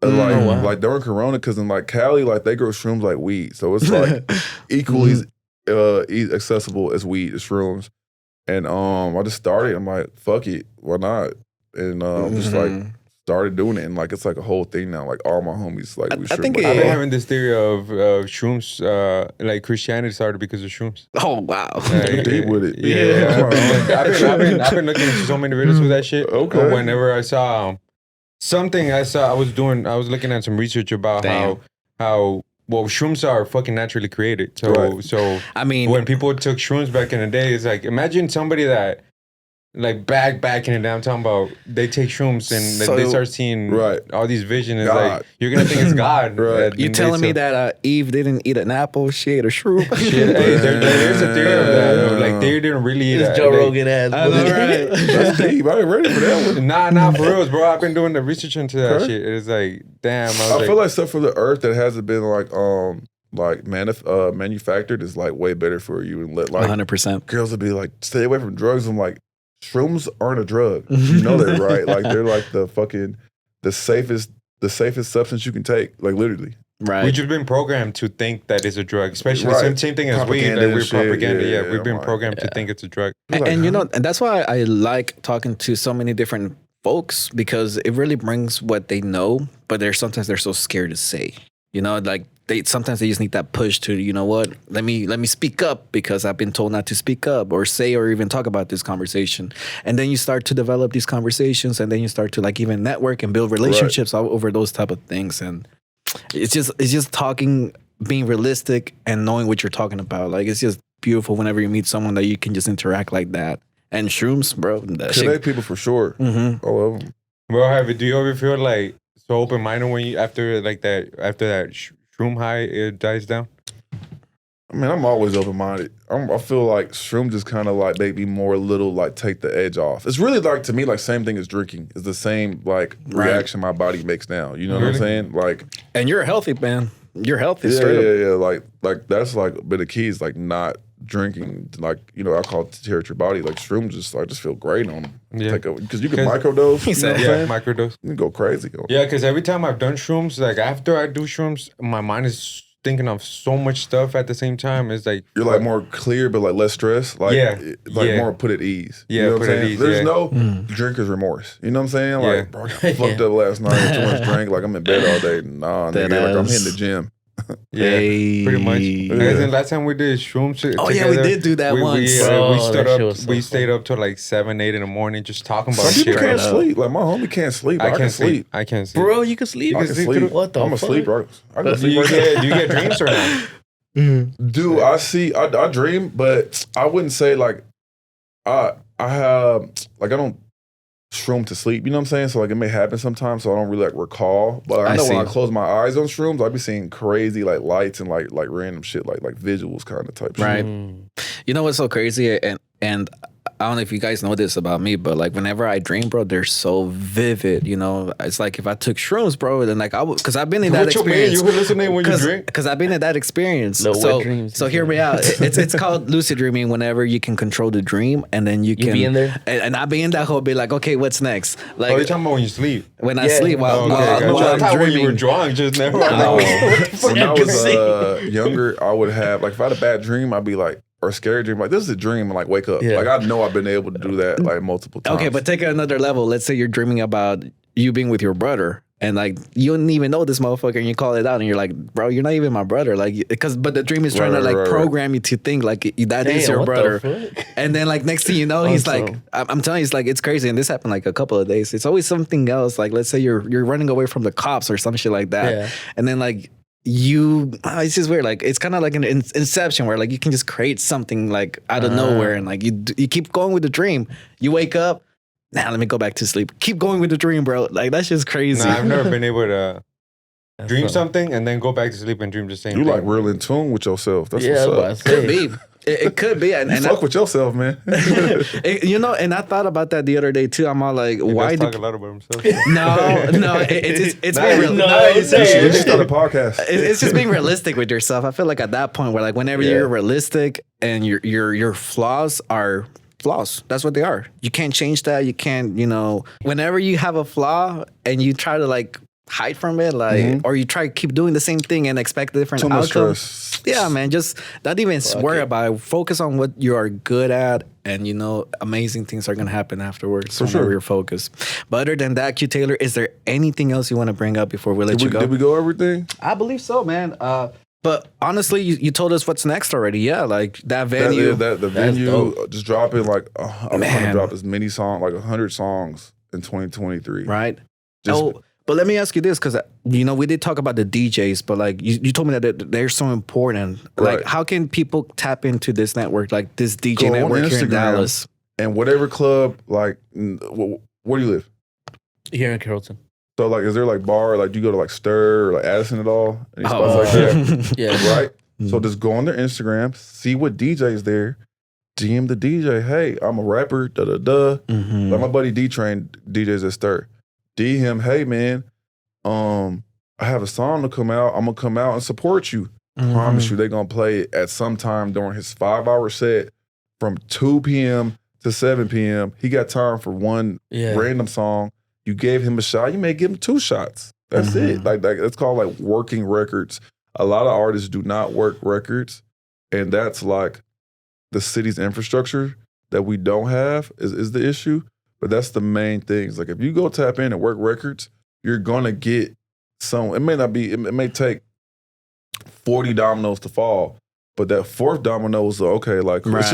Like during Corona, because in like Cali, like they grow shrooms like weed. So it's like equally accessible as weed, as shrooms. And I just started. I'm like, fuck it, why not? And just like started doing it, and like it's like a whole thing now. Like all my homies, like we. I think I've been having this theory of shrooms. Like Christianity started because of shrooms. Oh wow, deep with it. Yeah, I've been looking into so many videos with that shit. Okay. Whenever I saw something, I was looking at some research about how shrooms are fucking naturally created. So I mean, when people took shrooms back in the day, it's like imagine somebody that. Like back in the day, I'm talking about they take shrooms and they start seeing all these visions. It's like you're gonna think it's God. You telling me that Eve didn't eat an apple? She ate a shroom. There's a theory of that. Like they didn't really eat that. Joe Rogan ass. That's deep. I ain't ready for that one. Nah, for real, bro. I've been doing the research into that shit. It's like, damn. I feel like stuff for the earth that hasn't been like manufactured is like way better for you and let like 100%. Girls would be like, stay away from drugs. I'm like, shrooms aren't a drug. You know that, right? Like they're like the safest substance you can take. Like literally. Right. We've just been programmed to think that it's a drug, especially same thing as weed. Like we're propaganda. Yeah, we've been programmed to think it's a drug. And you know, and that's why I like talking to so many different folks because it really brings what they know, but sometimes they're so scared to say. You know, like sometimes they just need that push to, you know what, let me speak up because I've been told not to speak up or say or even talk about this conversation. And then you start to develop these conversations and then you start to like even network and build relationships over those type of things. And it's just talking, being realistic and knowing what you're talking about. Like it's just beautiful whenever you meet someone that you can just interact like that. And shrooms, bro. Connect people for sure. All of them. Well, do you ever feel like so open-minded when you after that shroom high it dies down? I mean, I'm always open-minded. I feel like shroom just kind of like make me more a little like take the edge off. It's really like to me like same thing as drinking. It's the same like reaction my body makes now. You know what I'm saying? Like, and you're a healthy man. you're healthy. Yeah, Straight up. yeah. Like that's like a bit of keys. Like not drinking, like alcohol to tear at your body. Like shrooms just feel great on them. Yeah. Because you can microdose. He said, you know what I'm saying? microdose. You can go crazy. Yeah, because every time I've done shrooms, like after I do shrooms, my mind is thinking of so much stuff at the same time. It's like You're like more clear, but like less stress. Like more put at ease. Yeah, you know put what I'm at saying? ease, There's yeah. no drinker's remorse. You know what I'm saying? Yeah. Like, bro, I got fucked up last night. Too much drink. Like I'm in bed all day. Nah, That nigga. Like I'm ass. hitting the gym. Yeah, pretty much. Yeah. And then last time we did shrooms Oh, together, yeah, we did do that once. Bro, we that stood shit up. was so We fun. stayed up till like 7, 8 in the morning just talking about Some shit. people can't right now. sleep. Like my homie can't sleep. I I can can't sleep. I can't sleep. Bro, you can sleep. I can sleep. What the I'm a fuck? sleep, right? I can Do sleep you right now. get do you get dreams or not? Dude, I dream, but I wouldn't say like I have like I don't shroom to sleep. You know what I'm saying? So like it may happen sometimes, so I don't really like recall. But I I know see. when I close my eyes on shrooms, I'll be seeing crazy like lights and like random shit like visuals kind of type Right. shit. You know what's so crazy? And I don't know if you guys know this about me, but like whenever I dream, bro, they're so vivid. You know, it's like if I took shrooms, bro, then like I would, because I've been in that What you mean? experience. You hallucinate when you drink? Because I've been in that experience. Little so wet dreams, so hear me out. It's called lucid dreaming. Whenever you can control the dream, and then you can be in there? and I be in that whole be like, okay, what's next? Oh, Like you're talking about when you sleep. when I Yeah. sleep while, Okay, while, gotcha. while I I'm thought when you were dreaming. drunk just now. No. When I was Crazy. younger, I would have like if I had a bad dream, I'd be like, or a scary dream, like this is a dream, and like wake up. Yeah. Like I know I've been able to do that like multiple times. Okay, but take it another level. Let's say you're dreaming about you being with your brother, and like you don't even know this motherfucker, and you call it out, and you're like, bro, you're not even my brother, like but the dream is trying to like Right. program you to think like that is Damn, your what the brother, fuck? and then like next thing you know, he's like, Awesome. I'm telling you, it's like it's crazy, and this happened like a couple of days. It's always something else. Like let's say you're running away from the cops or some shit like that, Yeah. and then like. It's just weird. Like it's kind of like an inception where like you can just create something like out of nowhere, and like you keep going with the dream. You wake up. Now let me go back to sleep. Keep going with the dream, bro. Like that's just crazy. Nah, I've never been able to That's dream fun. something and then go back to sleep and dream the same You thing. like real in tune with yourself. That's Yeah, what's that's what I up. Could say. be. It could be. And Fuck with yourself, man. you know, and I thought about that the other day too. I'm all like, He why does do talk a lot about himself. no, it's Nah, being real. no, You should just start a podcast. It's just being realistic with yourself. I feel like at that point where like whenever you're realistic and your flaws are flaws. That's what they are. You can't change that. You can't, whenever you have a flaw and you try to like hide from it, like or you try to keep doing the same thing and expect a different Too much outcome. stress. Yeah, man. Just not even worry it. about it. Focus on what you are good at, and amazing things are gonna happen afterwards. For sure. You're focused. But other than that, QTaylor, is there anything else you want to bring up before we let you go? Did we go everything? I believe so, man. But honestly, you told us what's next already. Yeah, like that venue. The venue, dope. just dropping like, I'm trying Man. to drop as many songs, like 100 songs in 2023. Right. Just- But let me ask you this, because we did talk about the DJs, but like you told me that they're so important. Like, Right. how can people tap into this network, like this DJ Go on network here in Instagram. Dallas? And whatever club, like, where do you live? Here in Carrollton. So, like, is there like bar, like, do you go to like Stir or like Addison at all? Any spots Oh. like that? Yeah. Right? So just go on their Instagram, see what DJ's there, DM the DJ, hey, I'm a rapper, da-da-da. Mhm. Like my buddy D-Train DJs at Stir. D him, hey man, I have a song to come out. I'm gonna come out and support you. Mhm. Promise you, they're gonna play it at some time during his 5-hour set from 2 p.m. to 7 p.m. He got time for one Yeah. random song. You gave him a shot, you may give him 2 shots. That's it. Like it's called like working records. A lot of artists do not work records, and that's like the city's infrastructure that we don't have is the issue. But that's the main things. Like if you go tap in and work records, you're gonna get some. It may not be. It may take 40 dominoes to fall, but that fourth domino is okay. Like it's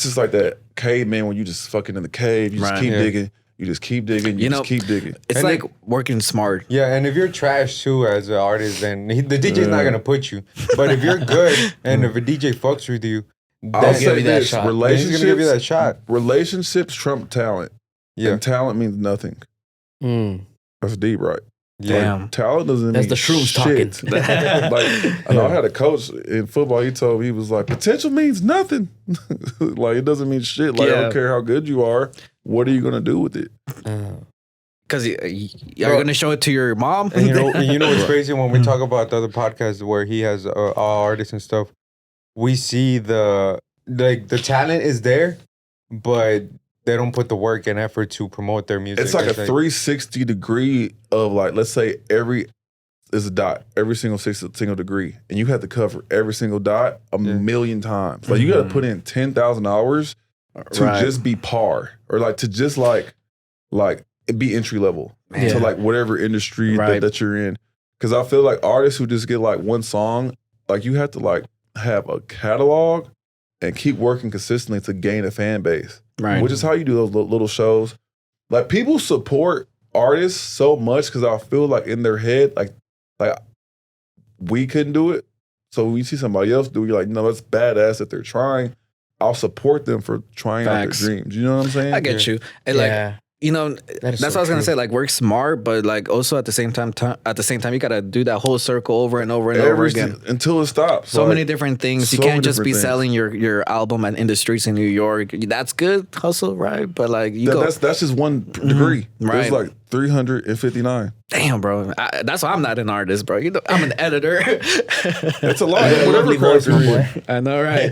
just like that caveman when you just fucking in the cave. You just Right. keep Yeah. digging. You just keep digging. You just keep digging. It's And like working smart. Yeah, and if you're trash too as an artist, then the DJ's not gonna put you. But if you're good and if a DJ fucks with you, I'll then give say you that this: shot. he's relationships, gonna give you that shot. relationships trump talent, Yeah, and talent means nothing. Mm. That's deep, right? yeah. Damn. Talent doesn't That's mean the shrooms shit. talking. Like I know I had a coach in football. He told me, he was like, potential means nothing. Like it doesn't mean shit. Like I Yeah. don't care how good you are. What are you gonna do with it? Because you're gonna show it to your mom. And you know what's crazy when we talk about the other podcasts where he has all artists and stuff. We see the talent is there, but they don't put the work and effort to promote their music. It's like a 360 degree of like, let's say every single degree, and you have to cover every single dot a million times. Like you got to put in 10,000 hours to just be par, or like to just like be entry level to like whatever industry that you're in. Because I feel like artists who just get like one song, like you have to like have a catalog and keep working consistently to gain a fan base. Right. Which is how you do those little shows. Like people support artists so much because I feel like in their head, like we couldn't do it. So when you see somebody else do it, you're like, no, that's badass that they're trying. I'll support them for trying out their dreams. You know what I'm saying? I get you. And like, you know, that's what I was gonna say. Like, work smart, but like also at the same time, you gotta do that whole circle over and over and over again until it stops. So many different things. You can't just be selling your album in the streets in New York. That's good hustle, right? But like that's just one degree. Right? It's like 359. Damn, bro. That's why I'm not an artist, bro. You know, I'm an editor. That's a lot. Whatever voice, my boy. I know, right?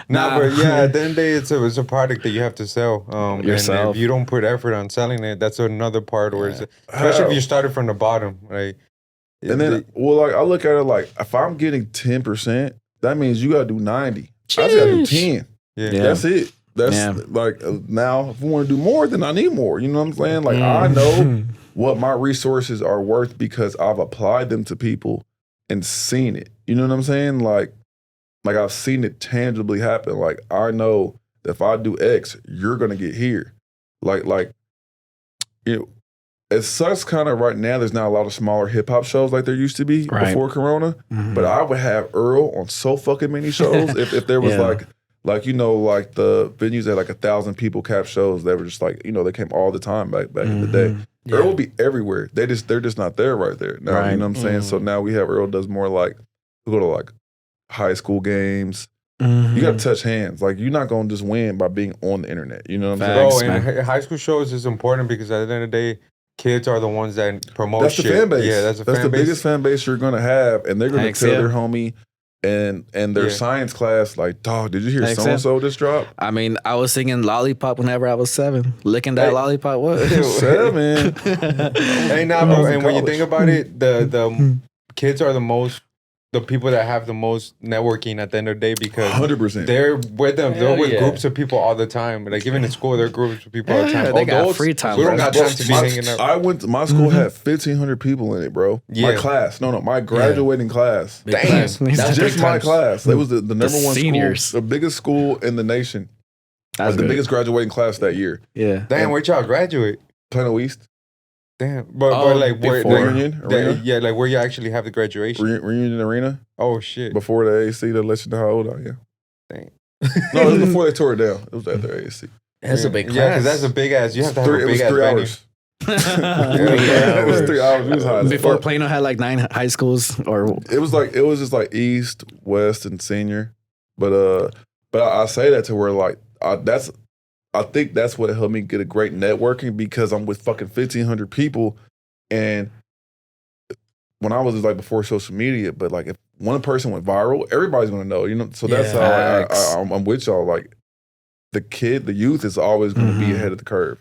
But yeah, at the end of the day, it's a product that you have to sell. Yourself. And if you don't put effort on selling it, that's another part where it's, especially if you started from the bottom, right? And then, like I look at it like, if I'm getting 10%, that means you got to do 90. Jeez. I just got to do 10. Yeah. That's it. That's like, now if we want to do more, then I need more. You know what I'm saying? Like, I know what my resources are worth because I've applied them to people and seen it. You know what I'm saying? Like I've seen it tangibly happen. Like, I know that if I do X, you're going to get here. Like, you know, it sucks kind of right now. There's not a lot of smaller hip hop shows like there used to be before Corona. But I would have Earl on so fucking many shows if there was like, you know, like the venues that like 1,000 people cap shows that were just like, you know, they came all the time back in the day. Yeah. Earl will be everywhere. They're just not there right there now. You know what I'm saying? So now we have Earl does more like, we go to like high school games. You got to touch hands. Like, you're not going to just win by being on the internet. You know what I'm saying? And high school shows is important because at the end of the day, kids are the ones that promote That's the fan base. Yeah, that's the biggest fan base you're going to have. And they're going to tell their homie and their science class, like, dog, did you hear so-and-so just drop? I mean, I was singing Lollipop whenever I was 7. Licking that lollipop. What? 7. Hey, nah, bro. And when you think about it, the kids are the people that have the most networking at the end of the day because 100%. They're with them. They're with groups of people all the time. Like, even in school, they're groups of people all the time. They got free time. We don't got time to be hanging out. My school had 1,500 people in it, bro. My class. No, my graduating class. Damn. That's just my class. It was the number one seniors. School, the biggest school in the nation. That's the biggest graduating class that year. Yeah. Damn, where'd y'all graduate? Plano East. Damn. But like, where Reunion? Yeah, like where you actually have the graduation. Reunion Arena. Oh, shit. Before the AAC, to let you know how old I am. Dang. No, it was before they tore it down. It was after AAC. That's a big class. Yeah, because that's a big ass. You have to have a big ass 3 hours. It was 3 hours. It was high before Plano had like 9 high schools, or it was just like East, West, and Senior. But I say that to where like I think that's what helped me get a great networking because I'm with fucking 1,500 people, and when I was like before social media, but like if one person went viral, everybody's gonna know, you know. So that's how I'm with y'all. Like the youth is always gonna be ahead of the curve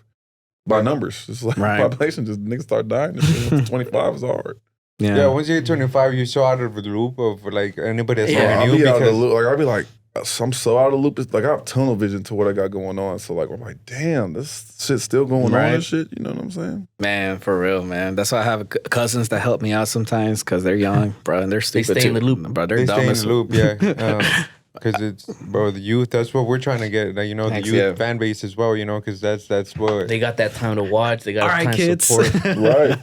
by numbers. It's like population just niggas start dying. 25 is hard. Yeah, once you hit 25, you're so out of the loop of like anybody that's knowing you. I'll be like, I'm so out of the loop. It's like I have tunnel vision to what I got going on. So like I'm like, damn, this shit's still going on and shit. You know what I'm saying? Man, for real, man. That's why I have cousins that help me out sometimes because they're young, bro, and they're stupid. They stay in the loop, bro. They're dumb stay in the loop, yeah. Because it's, bro, the youth. That's what we're trying to get. Like, you know, the youth fan base as well. You know, because that's what they got that time to watch. They got time kids. Support. Right.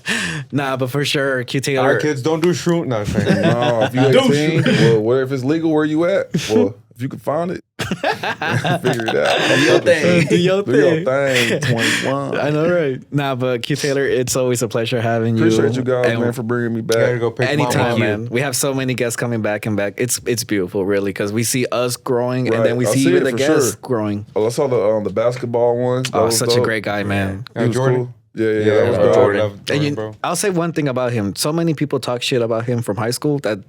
Nah, but for sure, QTaylor. Our kids don't do shroom. No, if you 18, well, where if it's legal, where you at? Well, if you can find it, figure it out. Do your thing. Do your thing. 21. I know, right? Nah, but QTaylor, it's always a pleasure having you. Appreciate you guys, man, for bringing me back. Gotta go pick anytime, man. We have so many guests coming back and back. It's beautiful, really, because we see us growing, and then we see even the guests growing. Oh, I saw the basketball one. Oh, such a great guy, man. Jordan. Cool. Yeah, that was Yeah, dope. Jordan. I love And Jordan, bro. I'll say one thing about him. So many people talk shit about him from high school that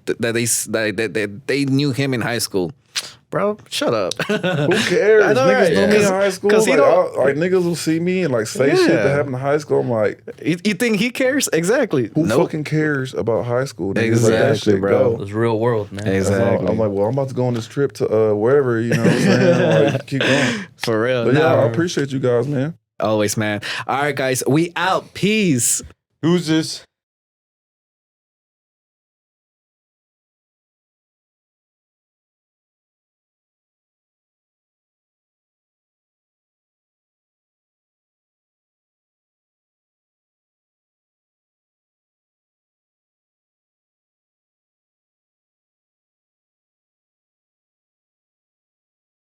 they knew him in high school. Bro, shut up. Who cares? I know, Niggas right? know me in Yeah. high school. 'Cause he Like, don't- like niggas will see me and like say shit Yeah. that happened in high school. I'm like, You think he cares? Exactly. who Nope. fucking cares about high school? Niggas let that Exactly, shit bro. go. It's real world, man. That's all. Exactly. I'm like, well, I'm about to go on this trip to wherever, you know what I'm saying? Like, keep going. For real. But yeah, Nah, I appreciate you guys, man. always, man. All right, guys. We out. Peace. Who's this?